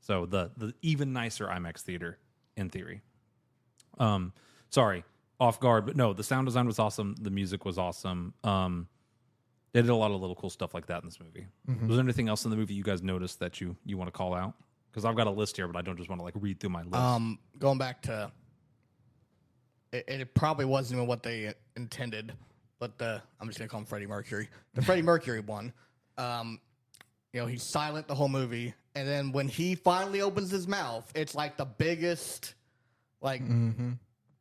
So the even nicer IMAX theater, in theory. Sorry, off guard. But no, the sound design was awesome. The music was awesome. They did a lot of little cool stuff like that in this movie. Was there anything else in the movie you guys noticed that you want to call out? Because I've got a list here, but I don't just want to like read through my list. Going back to it probably wasn't even what they intended, but I'm just gonna call him Freddie Mercury. The Freddie Mercury one, you know, he's silent the whole movie, and then when he finally opens his mouth, it's like the biggest like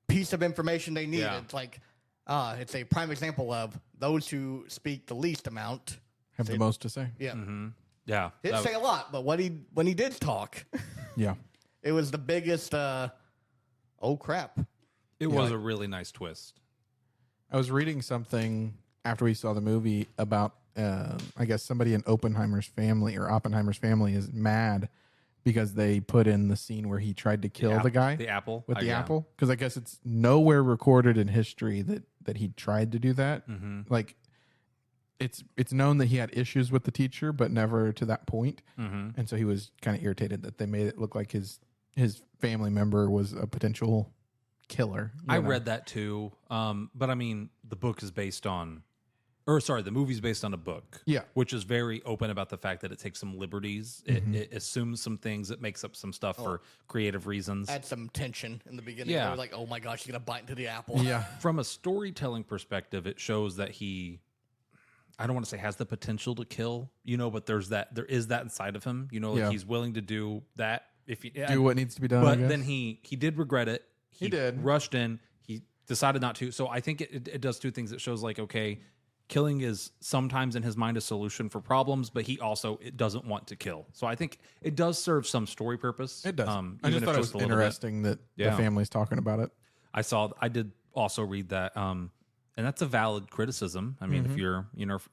piece of information they needed. Yeah. It's like it's a prime example of those who speak the least amount Have the most to say. Yeah, Yeah. didn't say a lot, but when he did talk, Yeah. it was the biggest. Oh crap! It was a really nice twist. I was reading something after we saw the movie about, I guess somebody in Oppenheimer's family is mad because they put in the scene where he tried to kill the guy. The apple. With the yeah. apple. Because I guess it's nowhere recorded in history that he tried to do that. Like, it's known that he had issues with the teacher, but never to that point. And so he was kind of irritated that they made it look like his family member was a potential killer. I read that too. But I mean, the movie's based on a book. Yeah. Which is very open about the fact that it takes some liberties. It assumes some things. It makes up some stuff for creative reasons. Had some tension in the beginning. Yeah. They were like, oh my gosh, he's gonna bite into the apple. Yeah. From a storytelling perspective, it shows that I don't want to say has the potential to kill, but there is that inside of him, like he's willing to do that if he do what needs to be done. But then he did regret it. He did. Rushed in. He decided not to. So I think it does two things. It shows like, okay, killing is sometimes in his mind a solution for problems, but he also doesn't want to kill. So I think it does serve some story purpose. It does. I even just if thought it was a little interesting that the family's talking about it. I did also read that, and that's a valid criticism. I mean, if you're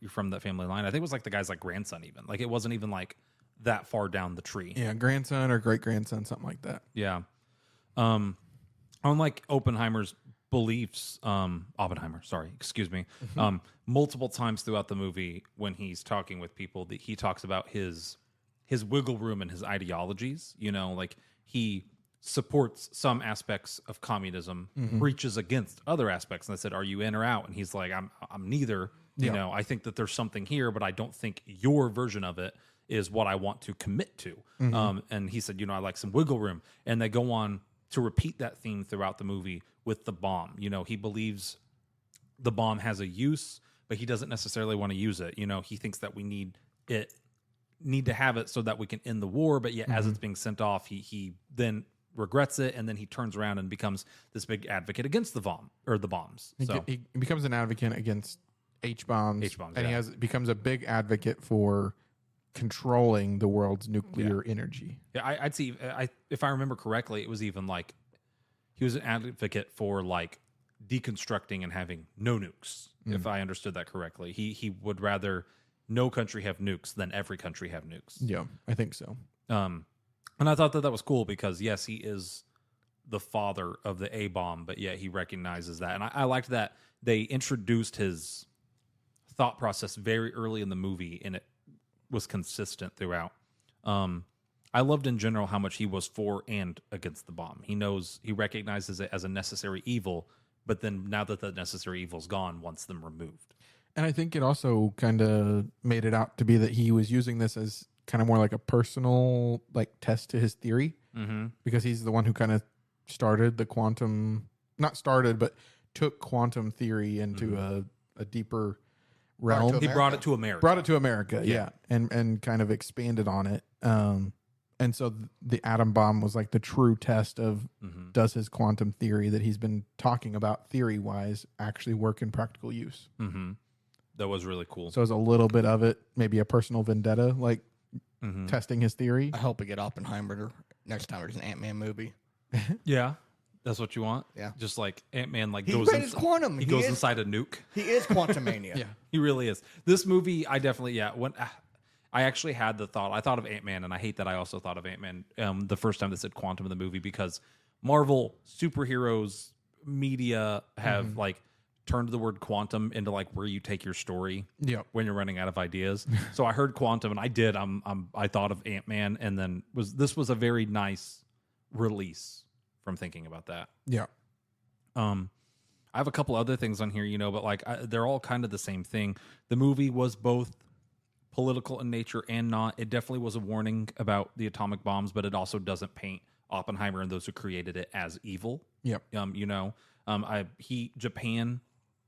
from that family line, I think it was like the guy's like grandson even. Like it wasn't even like that far down the tree. Yeah, grandson or great grandson, something like that. Yeah. Unlike Oppenheimer's beliefs, Oppenheimer, sorry, excuse me, multiple times throughout the movie when he's talking with people, he talks about his wiggle room and his ideologies. Like he supports some aspects of communism, preaches against other aspects. And I said, "Are you in or out?" And he's like, "I'm neither." Yeah. I think that there's something here, but I don't think your version of it is what I want to commit to. And he said, "I like some wiggle room." And they go on to repeat that theme throughout the movie with the bomb. He believes the bomb has a use, but he doesn't necessarily want to use it. He thinks that we need to have it so that we can end the war, but yet as it's being sent off, he then regrets it, and then he turns around and becomes this big advocate against the bomb or the bombs. He becomes an advocate against H-bombs, and he becomes a big advocate for controlling the world's nuclear energy. Yeah, I'd see. If I remember correctly, it was even like he was an advocate for like deconstructing and having no nukes. If I understood that correctly, he would rather no country have nukes than every country have nukes. Yeah, I think so. And I thought that was cool because yes, he is the father of the A bomb, but yet he recognizes that, and I liked that they introduced his thought process very early in the movie, and it was consistent throughout. I loved in general how much he was for and against the bomb. He recognizes it as a necessary evil, but then now that the necessary evil's gone, wants them removed. And I think it also kind of made it out to be that he was using this as kind of more like a personal like test to his theory, because he's the one who kind of started the but took quantum theory into a deeper realm. He brought it to America. Yeah. And kind of expanded on it. And so the atom bomb was like the true test of does his quantum theory that he's been talking about theory-wise actually work in practical use. That was really cool. So it was a little bit of it, maybe a personal vendetta, like testing his theory. I hope we get Oppenheimer next time there's an Ant-Man movie. Yeah. That's what you want? Yeah. Just like Ant-Man goes quantum. He goes inside a nuke. He is Quantumania. Yeah. He really is. This movie, I definitely, I actually had the thought. I thought of Ant-Man, and I hate that I also thought of Ant-Man the first time they said quantum in the movie, because Marvel superheroes media have like turned the word quantum into like where you take your story when you're running out of ideas. So I heard quantum, and I thought of Ant-Man, and then this was a very nice release from thinking about that. Yeah. I have a couple other things on here, but like they're all kind of the same thing. The movie was both political in nature and not. It definitely was a warning about the atomic bombs, but it also doesn't paint Oppenheimer and those who created it as evil. Yep. Japan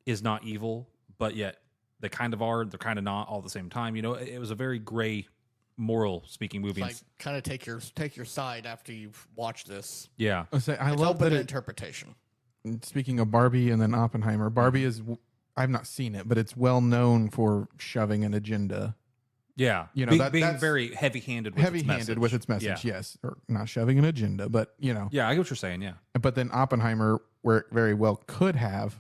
is not evil, but yet they kind of are. They're kind of not all at the same time. It was a very gray, moral speaking movie. It's like kind of take your side after you've watched this. Yeah. I love that interpretation. Speaking of Barbie and then Oppenheimer, Barbie is, I've not seen it, but it's well known for shoving an agenda. Yeah. Being that's very heavy-handed with its message. Yes. Or not shoving an agenda, but Yeah, I get what you're saying, yeah. But then Oppenheimer, where it very well could have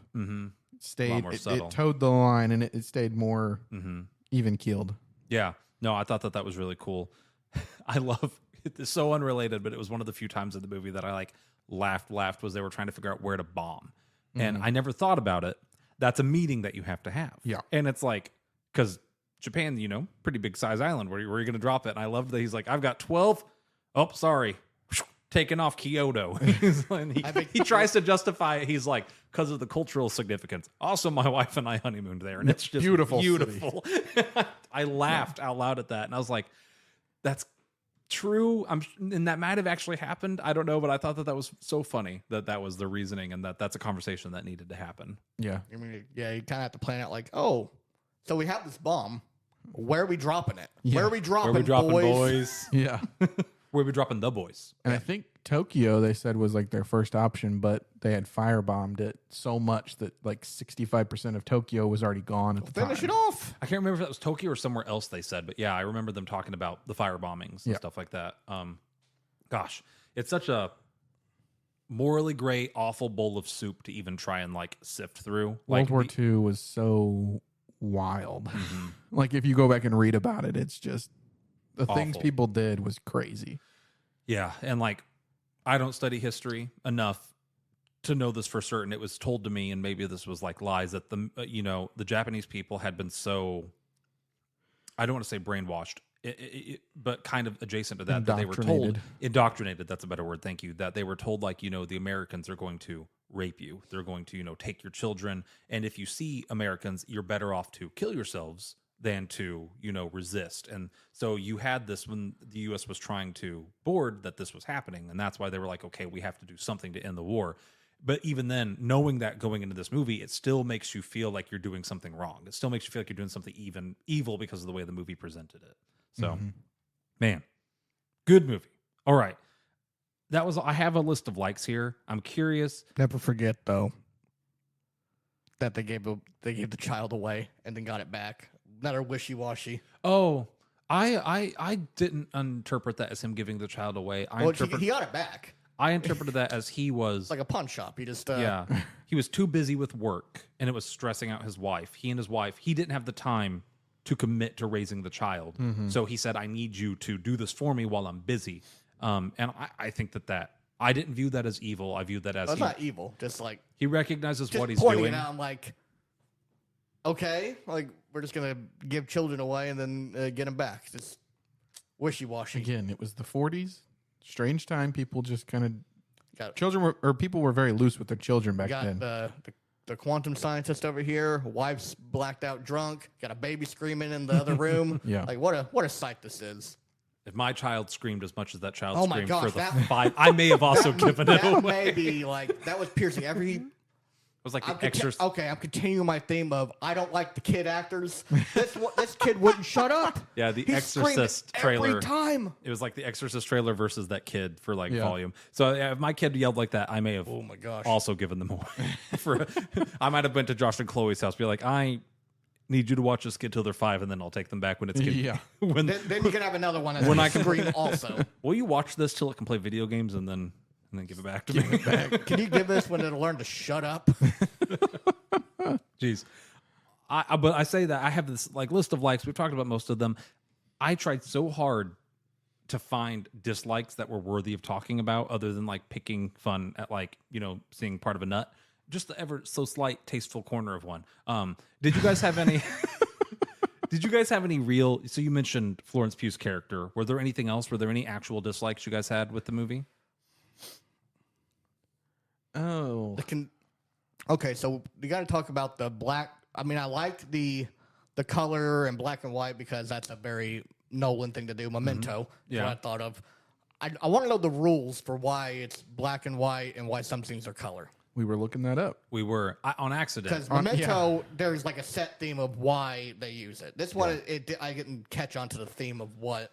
stayed, it towed the line, and it stayed more even-keeled. Yeah. No, I thought that was really cool. I love it's so unrelated, but it was one of the few times in the movie that I like laughed was they were trying to figure out where to bomb. And I never thought about it. That's a meeting that you have to have. Yeah. And it's like, because Japan, pretty big size island. Where are you going to drop it? And I loved that he's like, I've got 12. Oh, sorry. Taking off Kyoto. He tries to justify it. He's like, because of the cultural significance. Also, my wife and I honeymooned there, and it's just beautiful. I laughed out loud at that, and I was like, that's true. And that might have actually happened. I don't know, but I thought that was so funny that was the reasoning, and that's a conversation that needed to happen. Yeah. I mean, you kind of have to plan out like, oh, so we have this bomb. Where are we dropping it? Yeah. Where are we dropping, boys? Yeah. Where are we dropping the boys? And I think Tokyo, they said, was like their first option, but they had firebombed it so much that like 65% of Tokyo was already gone at the time. Finish it off. I can't remember if that was Tokyo or somewhere else they said, but yeah, I remember them talking about the fire bombings and stuff like that. Gosh, it's such a morally gray, awful bowl of soup to even try and like sift through. World War II was so wild. Like if you go back and read about it, it's just the things people did was crazy. Yeah, and like I don't study history enough to know this for certain. It was told to me, and maybe this was like lies, that the Japanese people had been so, I don't want to say brainwashed, but kind of adjacent to that they were told, indoctrinated, that's a better word, thank you, that they were told like, the Americans are going to rape you. They're going to, take your children. And if you see Americans, you're better off to kill yourselves than to, resist. And so you had this when the U.S. was trying to board that this was happening. And that's why they were like, okay, we have to do something to end the war. But even then, knowing that going into this movie, it still makes you feel like you're doing something wrong. It still makes you feel like you're doing something evil because of the way the movie presented it. So, man, good movie. All right. I have a list of likes here. I'm curious. Never forget, though, that they gave the child away and then got it back. Another wishy-washy. Oh, I didn't interpret that as him giving the child away. He got it back. I interpreted that as he was It's like a pawn shop. He just he was too busy with work and it was stressing out his wife. He didn't have the time to commit to raising the child. So he said, I need you to do this for me while I'm busy. And I think that I didn't view that as evil. I viewed that as it's not evil. Just like he recognizes just what he's pointing doing. it out. I'm like, okay, like we're just gonna give children away and then get them back. Just wishy-washy. Again, it was the 40s. Strange time. People just kind of Got- people were very loose with their children back Got then. the quantum scientist over here. Wife's blacked out drunk. Got a baby screaming in the other room. Yeah. Like what a sight this is. If my child screamed as much as that child Oh my screamed gosh, for the that- 5, I may have also given it That away. may be like that was piercing. It was like the Exorcist. Okay, I'm continuing my theme of I don't like the kid actors. This kid wouldn't shut up. Yeah, the He Exorcist screamed trailer. every time. It was like the Exorcist trailer versus that kid for Yeah. volume. So if my kid yelled like that, I may have Oh my gosh. also given them away. I might have went to Josh and Chloe's house, be like, I need you to watch this kid till they're 5, and then I'll take them back when it's kid. Yeah. when Then you can have another one When I I can- can scream also. will you watch this till it can play video games and then give it back to me? Can you give this when it'll learn to shut up? Jeez. But I say that I have this list of likes. We've talked about most of them. I tried so hard to find dislikes that were worthy of talking about, other than picking fun at seeing part of a nut. Just the ever so slight tasteful corner of one. Did you guys have any? Did you guys have any real? So you mentioned Florence Pugh's character. Were there anything else? Were there any actual dislikes you guys had with the movie? Oh. Okay, so we got to talk about the black. I mean, I liked the color and black and white because that's a very Nolan thing to do. Memento is Yeah. what I thought of. I want to know the rules for why it's black and white and why some scenes are color. We were looking that up. We were on accident. Because Memento, there's a set theme of why they use it. This one, I didn't catch on to the theme of what.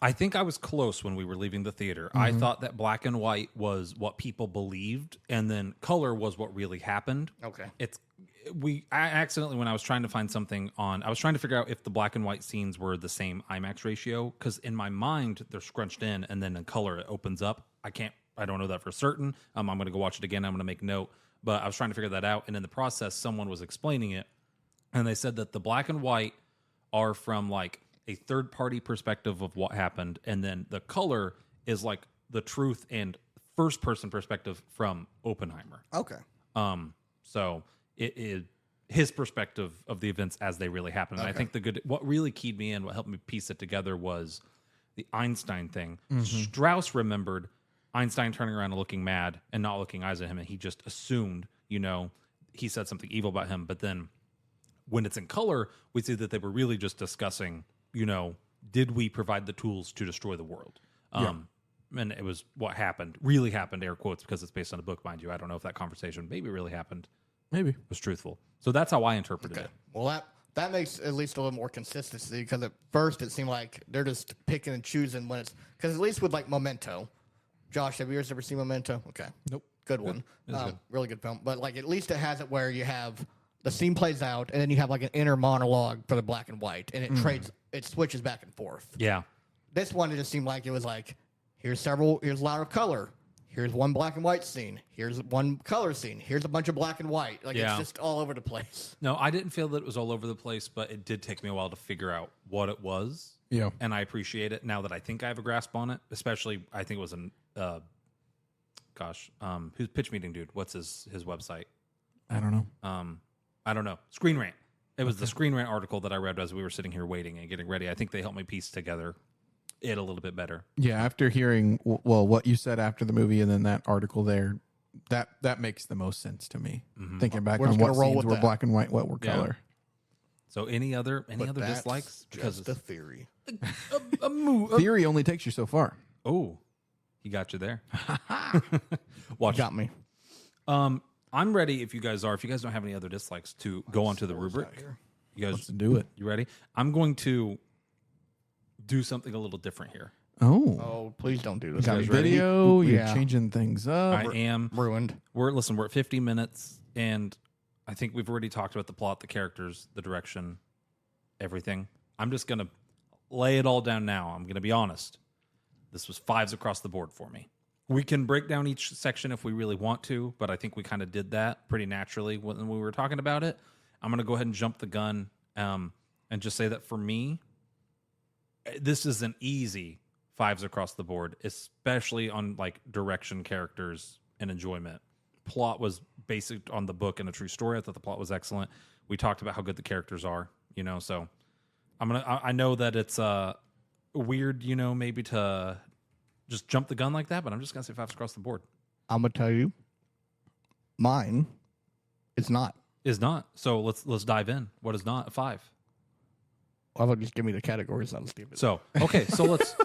I think I was close when we were leaving the theater. I thought that black and white was what people believed, and then color was what really happened. Okay. I accidentally, when I was trying to find something I was trying to figure out if the black and white scenes were the same IMAX ratio, because in my mind they're scrunched in, and then in color it opens up. I don't know that for certain. I'm going to go watch it again. I'm going to make note, but I was trying to figure that out, and in the process, someone was explaining it, and they said that the black and white are from a third-party perspective of what happened, and then the color is the truth and first-person perspective from Oppenheimer. Okay. So it is his perspective of the events as they really happened. And I think what really keyed me in, what helped me piece it together, was the Einstein thing. Strauss remembered Einstein turning around and looking mad and not looking eyes at him, and he just assumed, he said something evil about him. But then when it's in color, we see that they were really just discussing, did we provide the tools to destroy the world? And it was what happened, really happened, air quotes, because it's based on a book, mind you. I don't know if that conversation maybe really happened, Maybe. was truthful. So that's how I interpreted it. Well, that makes at least a little more consistency because at first it seemed like they're just picking and choosing when it's because at least with Memento. Josh, have you ever seen Memento? Okay. Nope. Good one. good. Really good film. But at least it has it where you have the scene plays out and then you have an inner monologue for the black and white and it switches back and forth. Yeah. This one, it just seemed like it was here's a lot of color. Here's one black and white scene. Here's one color scene. Here's a bunch of black and white. It's just all over the place. No, I didn't feel that it was all over the place, but it did take me a while to figure out what it was. Yeah. And I appreciate it now that I think I have a grasp on it, especially I think it was who's Pitch Meeting Dude? What's his website? I don't know. I don't know. Screen Rant. It was the Screen Rant article that I read as we were sitting here waiting and getting ready. I think they helped me piece together it a little bit better. Yeah, after hearing what you said after the movie and then that article there, that makes the most sense to me. Thinking back We're on just what gonna roll scenes with were that. black and white, what were Yeah. color. So any other But that's dislikes? just a theory. a move. Theory only takes you so far. Oh, he got you there. Watch. Got me. I'm ready if you guys are. If you guys don't have any other dislikes, to go on to the rubric. You guys Let's do it. You ready? I'm going to do something a little different here. Oh, please don't do this. got guys ready? video. You're Yeah. changing things up. I am. Ruined. We're at 50 minutes, and I think we've already talked about the plot, the characters, the direction, everything. I'm just gonna lay it all down now. I'm gonna be honest. This was 5s across the board for me. We can break down each section if we really want to, but I think we kind of did that pretty naturally when we were talking about it. I'm gonna go ahead and jump the gun and just say that for me, this is an easy 5s across the board, especially on like direction, characters, and enjoyment. Plot was based on the book and a true story. I thought the plot was excellent. We talked about how good the characters are, so I know that it's weird, maybe to just jump the gun like that, but I'm just gonna say 5s across the board. I'm gonna tell you, mine is not. Is not. So let's dive in. What is not a 5? Why don't you just give me the categories? That was stupid. So okay, so let's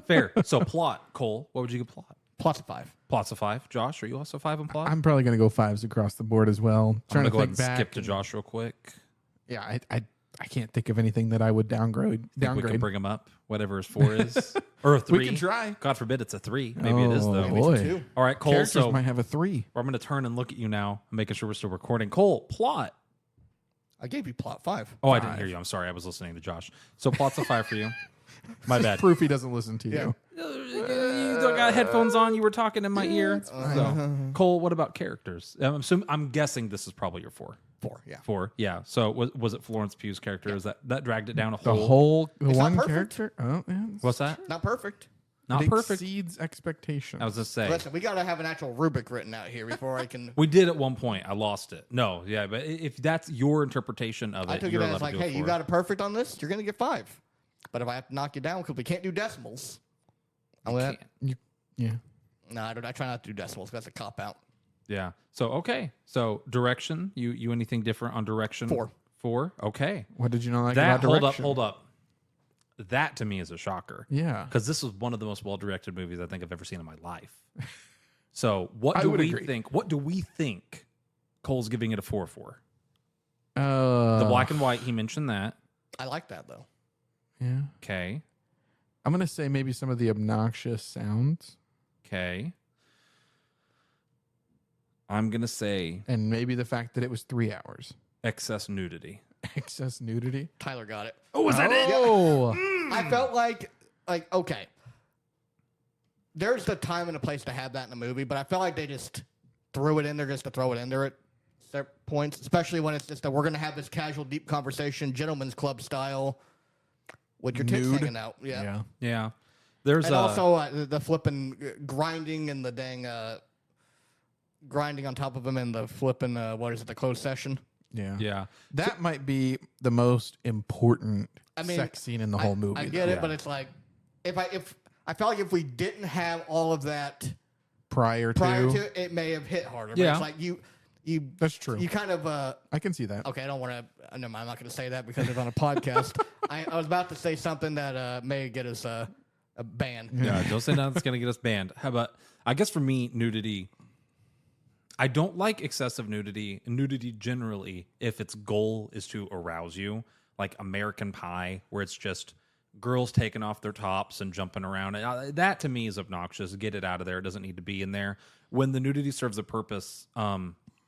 fair. So plot, Cole. What would you give plot? Plot's a 5. Plot's a 5. Josh, are you also 5 on plot? I'm probably going to go 5s across the board as well. I'm Trying gonna to go ahead think and back. skip to Josh real quick. Yeah, I can't think of anything that I would downgrade. Think we can bring him up, whatever his 4 is, or a 3. We can try. God forbid it's a 3. Maybe it is though. Oh, boy. 2. All right, Cole. Characters So might have a 3. I'm going to turn and look at you now, making sure we're still recording. Cole, plot. I gave you plot 5. Oh, I didn't hear you. I'm sorry. I was listening to Josh. So plot's a 5 for you. My bad. Proof he doesn't listen to you. You got headphones on. You were talking in my ear. So, Cole, what about characters? I'm guessing this is probably your 4. 4, yeah. 4, yeah. So was it Florence Pugh's character? Is that dragged it down a The hole? the It's not one perfect. character. Oh, yeah. What's that? Not perfect. Not It perfect. exceeds expectations. I was just saying. Listen, we gotta have an actual rubric written out here before I can. We did at one point. I lost it. No, yeah, but if that's your interpretation of it, I took it you're as allowed like, to do hey, a 4. you got it perfect on this, you're gonna get 5. But if I have to knock you down because we can't do decimals, I'm gonna. Yeah. No, I try not to do decimals. That's a cop out. Yeah. So okay. So direction. You anything different on direction? 4. 4. Okay. What did you not like That about direction? hold up. That to me is a shocker. Yeah. Because this was one of the most well-directed movies I think I've ever seen in my life. So what I do would we agree. think? What do we think Cole's giving it a 4 for? The The black and white, he mentioned that. I like that though. Yeah. Okay. I'm gonna say maybe some of the obnoxious sounds, Okay. I'm going to say and maybe the fact that it was 3 hours. excess nudity. Excess nudity. Tyler got it. Oh, was that it? Oh, I felt like okay. There's a time and a place to have that in a movie, but I felt like they just threw it in there just to throw it in there at certain points, especially when it's just that we're gonna have this casual, deep conversation, gentleman's club style, with your tits Nude. hanging out. Yeah. Yeah. There's And also the flipping grinding and the dang grinding on top of him and the flipping what is it, the closed session. yeah. yeah. That might be the most important sex scene in the whole movie. I get it, Yeah. but it's like if I felt like if we didn't have all of that prior prior to. to it, it may have hit harder. Yeah. But it's like you That's true. you kind of I can see that. okay. I don't want to. No, I'm not going to say that because it's on a podcast. I was about to say something that may get us a ban. Yeah, don't say nothing that's going to get us banned. How about, I guess for me, nudity. I don't like excessive nudity. Nudity generally, if its goal is to arouse you, like American Pie, where it's just girls taking off their tops and jumping around. That to me is obnoxious. Get it out of there. It doesn't need to be in there. When the nudity serves a purpose,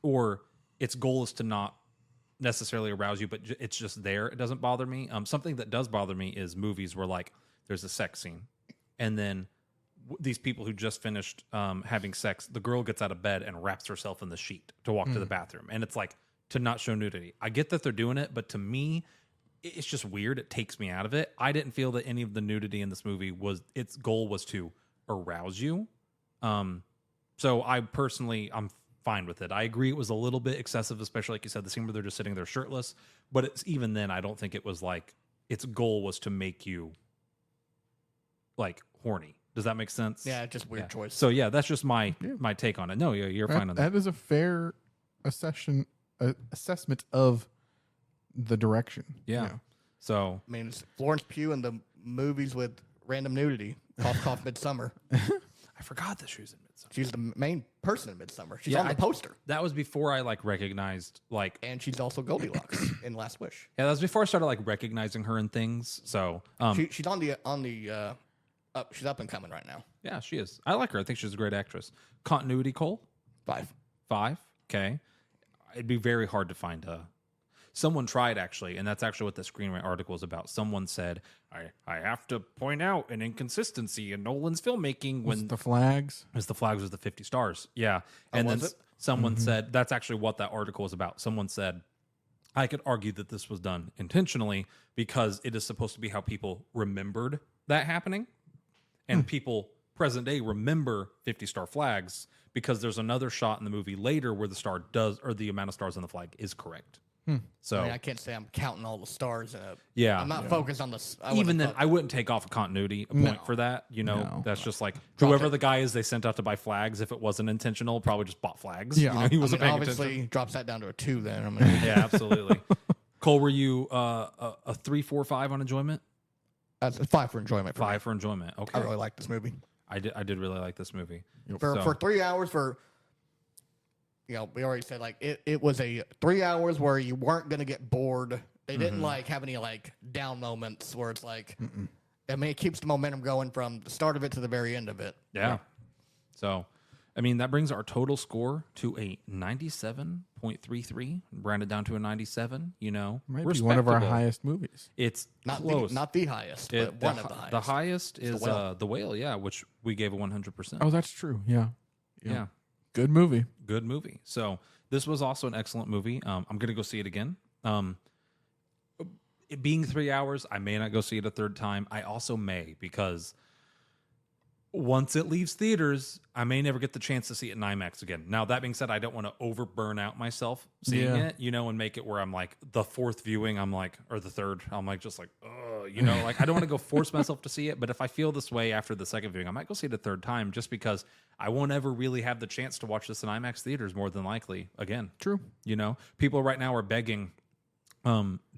or its goal is to not necessarily arouse you, but it's just there, it doesn't bother me. Something that does bother me is movies where like there's a sex scene, and then these people who just finished having sex, the girl gets out of bed and wraps herself in the sheet to walk to the bathroom, and it's like to not show nudity. I get that they're doing it, but to me, it's just weird. It takes me out of it. I didn't feel that any of the nudity in this movie was its goal was to arouse you. So I'm fine with it. I agree it was a little bit excessive, especially like you said, the scene where they're just sitting there shirtless. But it's even then, I don't think it was like its goal was to make you like horny. Does that make sense? Yeah, just weird choice. So yeah, that's just my take on it. No, you're fine on that. That is a fair assessment of the direction. Yeah. You know. So I mean, it's Florence Pugh in the movies with random nudity. Cough, cough, Midsummer. I forgot that she was in Midsummer. She's the main person in Midsummer. She's Yeah, on the poster. That was before I like recognized like. And she's also Goldilocks in Last Wish. Yeah, that was before I started like recognizing her in things. So She's she's up and coming right now. yeah, she is. I like her. I think she's a great actress. Continuity, Cole. 5. Okay. It'd be very hard to find someone tried actually, and that's actually what the screenwriter article is about. Someone said, I have to point out an inconsistency in Nolan's filmmaking when the flags. was the flags was the 50 stars. Yeah. And then someone said that's actually what that article is about. Someone said I could argue that this was done intentionally because it is supposed to be how people remembered that happening. And people present day remember 50-star flags because there's another shot in the movie later where the star does, or the amount of stars on the flag is correct. So I mean, I can't say I'm counting all the stars. yeah, I'm not focused on the. Even then, I wouldn't take off a continuity point for that. You know, No. that's just like whoever the guy is they sent out to buy flags. If it wasn't intentional, probably just bought flags. Yeah. You know, he wasn't paying obviously attention. drops that down to a 2 then. I mean, Yeah, absolutely. Cole, were you a 3, 4, 5 on enjoyment? that's a 5 for enjoyment. For me. 5 for enjoyment. Okay, I really like this movie. I did really like this movie. For 3 hours, we already said like it was a 3 hours where you weren't gonna get bored. They didn't like have any like down moments where it's like, I mean, it keeps the momentum going from the start of it to the very end of it. Yeah. So, I mean, that brings our total score to a 97.33. Rounded down to a 97. You know, Might be one of our respectable. highest movies. It's Not close. not the highest, but one of the highest. The highest is Whale. the Whale, yeah, which we gave a 100%. Oh, that's true. Yeah. yeah. Good movie. Good movie. So this was also an excellent movie. I'm gonna go see it again. It being 3 hours, I may not go see it a third time. I also may because once it leaves theaters, I may never get the chance to see it in IMAX again. Now, that being said, I don't want to over burn out myself seeing it, you know, and make it where I'm like the fourth viewing, I'm like, or the third, I'm like, just like, you know, like I don't want to go force myself to see it. But if I feel this way after the second viewing, I might go see it a third time just because I won't ever really have the chance to watch this in IMAX theaters more than likely again. True. You know, people right now are begging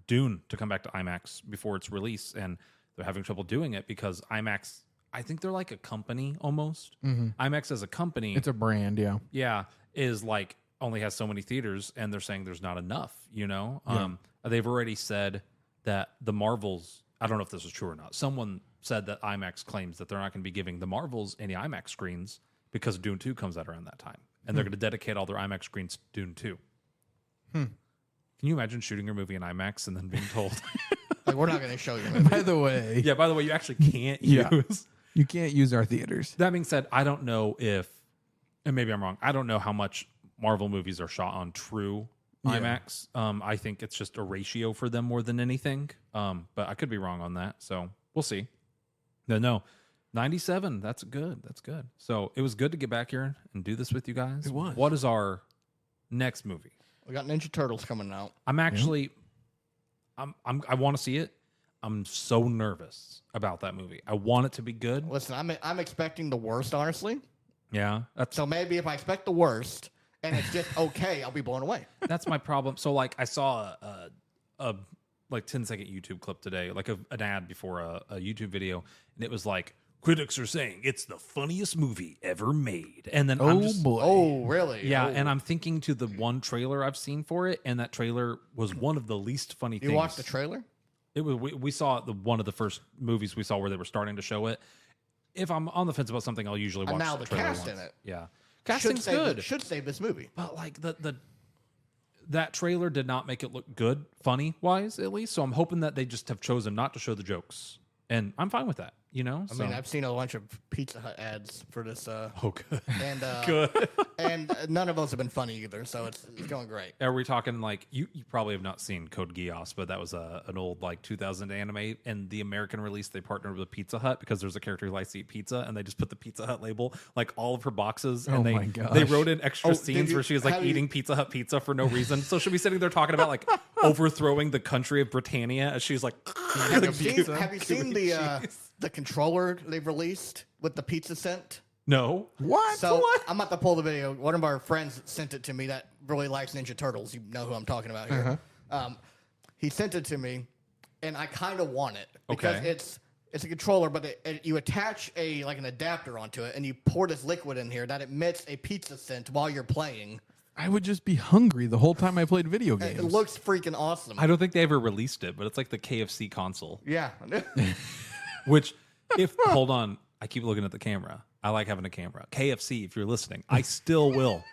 Dune to come back to IMAX before its release, and they're having trouble doing it because IMAX, I think they're like a company almost. IMAX as a company, It's a brand, yeah. yeah, is like only has so many theaters, and they're saying there's not enough, you know? They've already said that the Marvels, I don't know if this is true or not. Someone said that IMAX claims that they're not going to be giving the Marvels any IMAX screens because Dune 2 comes out around that time. And they're going to dedicate all their IMAX screens to Dune 2. Can you imagine shooting your movie in IMAX and then being told, Like, we're not going to show you. Movie. By the way, yeah, by the way, you actually can't Yeah. use. you can't use our theaters. That being said, I don't know if, and maybe I'm wrong, I don't know how much Marvel movies are shot on true IMAX. I think it's just a ratio for them more than anything. But I could be wrong on that. So we'll see. No, 97. That's good. That's good. So it was good to get back here and do this with you guys. It was. What is our next movie? We got Ninja Turtles coming out. I'm actually, I want to see it. I'm so nervous about that movie. I want it to be good. Listen, I'm expecting the worst, honestly. Yeah, So maybe if I expect the worst and it's just okay, I'll be blown away. that's my problem. So like I saw a like 10-second YouTube clip today, like an ad before a YouTube video, and it was like critics are saying it's the funniest movie ever made, and then I'm just, boy. Oh, really? yeah, Oh. and I'm thinking to the one trailer I've seen for it, and that trailer was one of the least funny You things. watched the trailer? It was we saw one of the first movies we saw where they were starting to show it. If I'm on the fence about something, I'll usually watch And now the the trailer cast once. in it. Yeah, casting's good. Should save this movie. But like that trailer did not make it look good, funny wise at least. So I'm hoping that they just have chosen not to show the jokes, and I'm fine with that. You know, I mean, I've seen a bunch of Pizza Hut ads for this, oh good, and good. and none of those have been funny either. So it's going great. Are we talking like you probably have not seen Code Geass, but that was an old like 2000 anime, and the American release they partnered with Pizza Hut because there's a character who likes to eat pizza, and they just put the Pizza Hut label like all of her boxes, and Oh they my gosh. they wrote in extra Oh, scenes did you- where she was like have you- eating Pizza Hut pizza for no reason. So she'll be sitting there talking about like overthrowing the country of Britannia as she's like. Have you seen the controller they've released with the pizza scent? No. What? So I'm about to pull the video. One of our friends sent it to me that really likes Ninja Turtles. You know who I'm talking about here. He sent it to me, and I kind of want it because Okay. it's a controller, but you attach an adapter onto it, and you pour this liquid in here that emits a pizza scent while you're playing. I would just be hungry the whole time I played video games. It looks freaking awesome. I don't think they ever released it, but it's like the KFC console. Yeah. Which, hold on, I keep looking at the camera. I like having a camera. KFC, if you're listening, I still will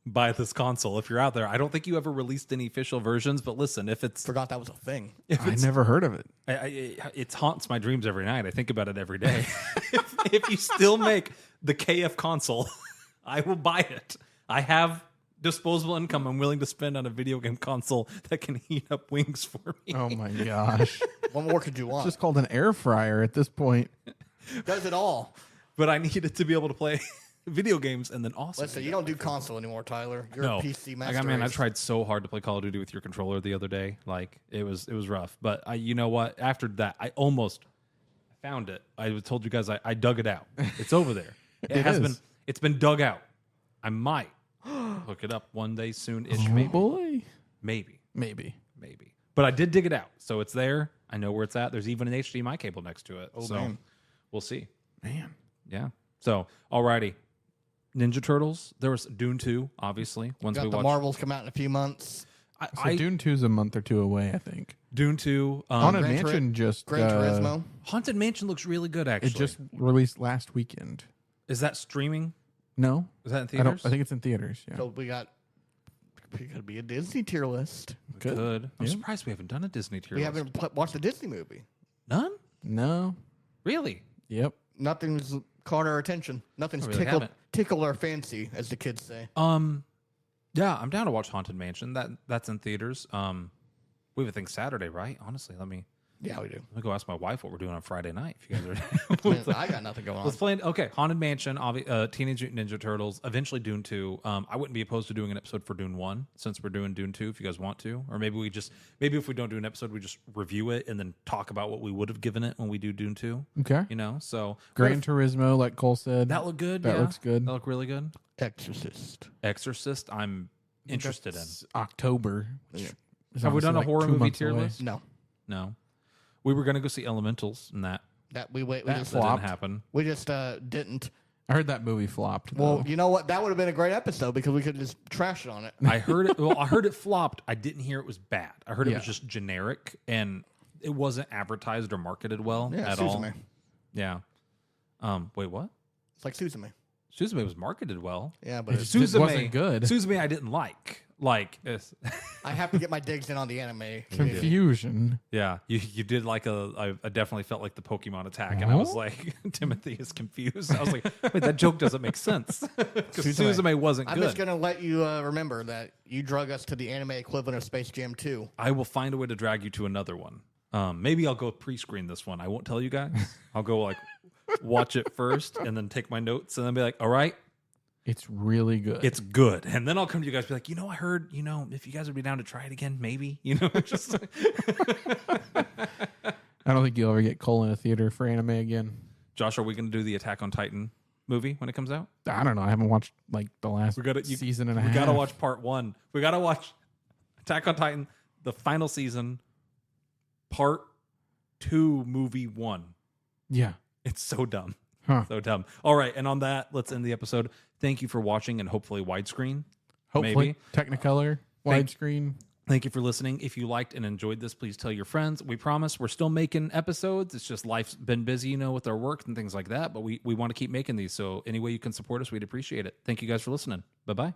buy this console. If you're out there, I don't think you ever released any official versions, but listen, if it's Forgot that was a thing. I never heard of it. it haunts my dreams every night. I think about it every day. if you still make the KF console, I will buy it. I have disposable income I'm willing to spend on a video game console that can heat up wings for me. Oh my gosh. What more could you want? It's just called an air fryer at this point. Does it all. But I need it to be able to play video games and then also. Listen, you don't do console anymore, Tyler. You're No. a PC master. Like, man, I race. tried so hard to play Call of Duty with your controller the other day. Like, it was rough. But you know what? After that, I almost found it. I told you guys I dug it out. It's over there. It's been dug out. I might hook it up one day soon-ish, maybe. Boy. Maybe. Maybe. But I did dig it out. So it's there. I know where it's at. There's even an HDMI cable next to it. So man. we'll see. Man. Yeah. So, alrighty. Ninja Turtles. There was Dune 2, obviously. Once Got we the watched Marvels come out in a few months. So Dune 2 is a month or two away, I think. Dune 2. Haunted Gran Mansion just Gran Turismo. Haunted Mansion looks really good, actually. it just released last weekend. Is that streaming? No, Is that in I theaters? think it's in theaters. Yeah, So we got to be a Disney tier list. good. Good. I'm Yeah. surprised we haven't done a Disney tier We list. haven't watched a Disney movie. None? No. Really? Yep. Nothing's caught our attention. Nothing's I really haven't. tickled our fancy, as the kids say. Yeah, I'm down to watch Haunted Mansion. That's in theaters. We have a thing Saturday, right? Honestly, let me Yeah, we do. go ask my wife what we're doing on Friday night. If you guys are, Man, I got nothing going on. let's play. Okay, Haunted Mansion, Teenage Mutant Ninja Turtles, eventually Dune 2. I wouldn't be opposed to doing an episode for Dune 1 since we're doing Dune 2. If you guys want to, or maybe if we don't do an episode, we just review it and then talk about what we would have given it when we do Dune 2. Okay. You know, so Gran Turismo, like Cole said. that looked good. That yeah. looks good. That looked really good. Exorcist. Exorcist, I'm interested in. That's October. Yeah. is Have we honestly done a like horror 2 movie months tier away. list? No, No, we were gonna go see Elementals, and that we that just didn't happen. we just didn't. I heard that movie flopped. Well, though. you know what? That would have been a great episode because we could just trash it on it. I heard it. Well, I heard it flopped. I didn't hear it was bad. I heard it was Yeah. just generic, and it wasn't advertised or marketed well Yeah, at all. Suzume. Yeah. Wait, what? It's like Suzume. Suzume was marketed well. Yeah, but It it's, just wasn't good. Suzume, I didn't like. Like, I have to get my digs in on the anime. Confusion. yeah, you did like I definitely felt like the Pokemon attack, and I was Huh? like, Timothy is confused. I was like, wait, that joke doesn't make sense because Suzume. Suzume wasn't I'm good. just gonna let you remember that you drug us to the anime equivalent of Space Jam 2. I will find a way to drag you to another one. Maybe I'll go pre-screen this one. I won't tell you guys. I'll go like watch it first and then take my notes and then be like, all right, It's really good. it's good. And then I'll come to you guys and be like, I heard, if you guys would be down to try it again, maybe, just I don't think you'll ever get Cole in a theater for anime again. Josh, are we going to do the Attack on Titan movie when it comes out? I don't know. I haven't watched like the last gotta- season and a We half. got to watch part 1. We got to watch Attack on Titan, the final season, part 2, movie 1. Yeah. It's so dumb. Huh. So dumb. All right. And on that, let's end the episode. Thank you for watching and hopefully widescreen. Hopefully, Maybe. Technicolor, widescreen. Thank you for listening. If you liked and enjoyed this, please tell your friends. We promise we're still making episodes. It's just life's been busy, with our work and things like that. But we want to keep making these. So any way you can support us, we'd appreciate it. Thank you guys for listening. Bye-bye.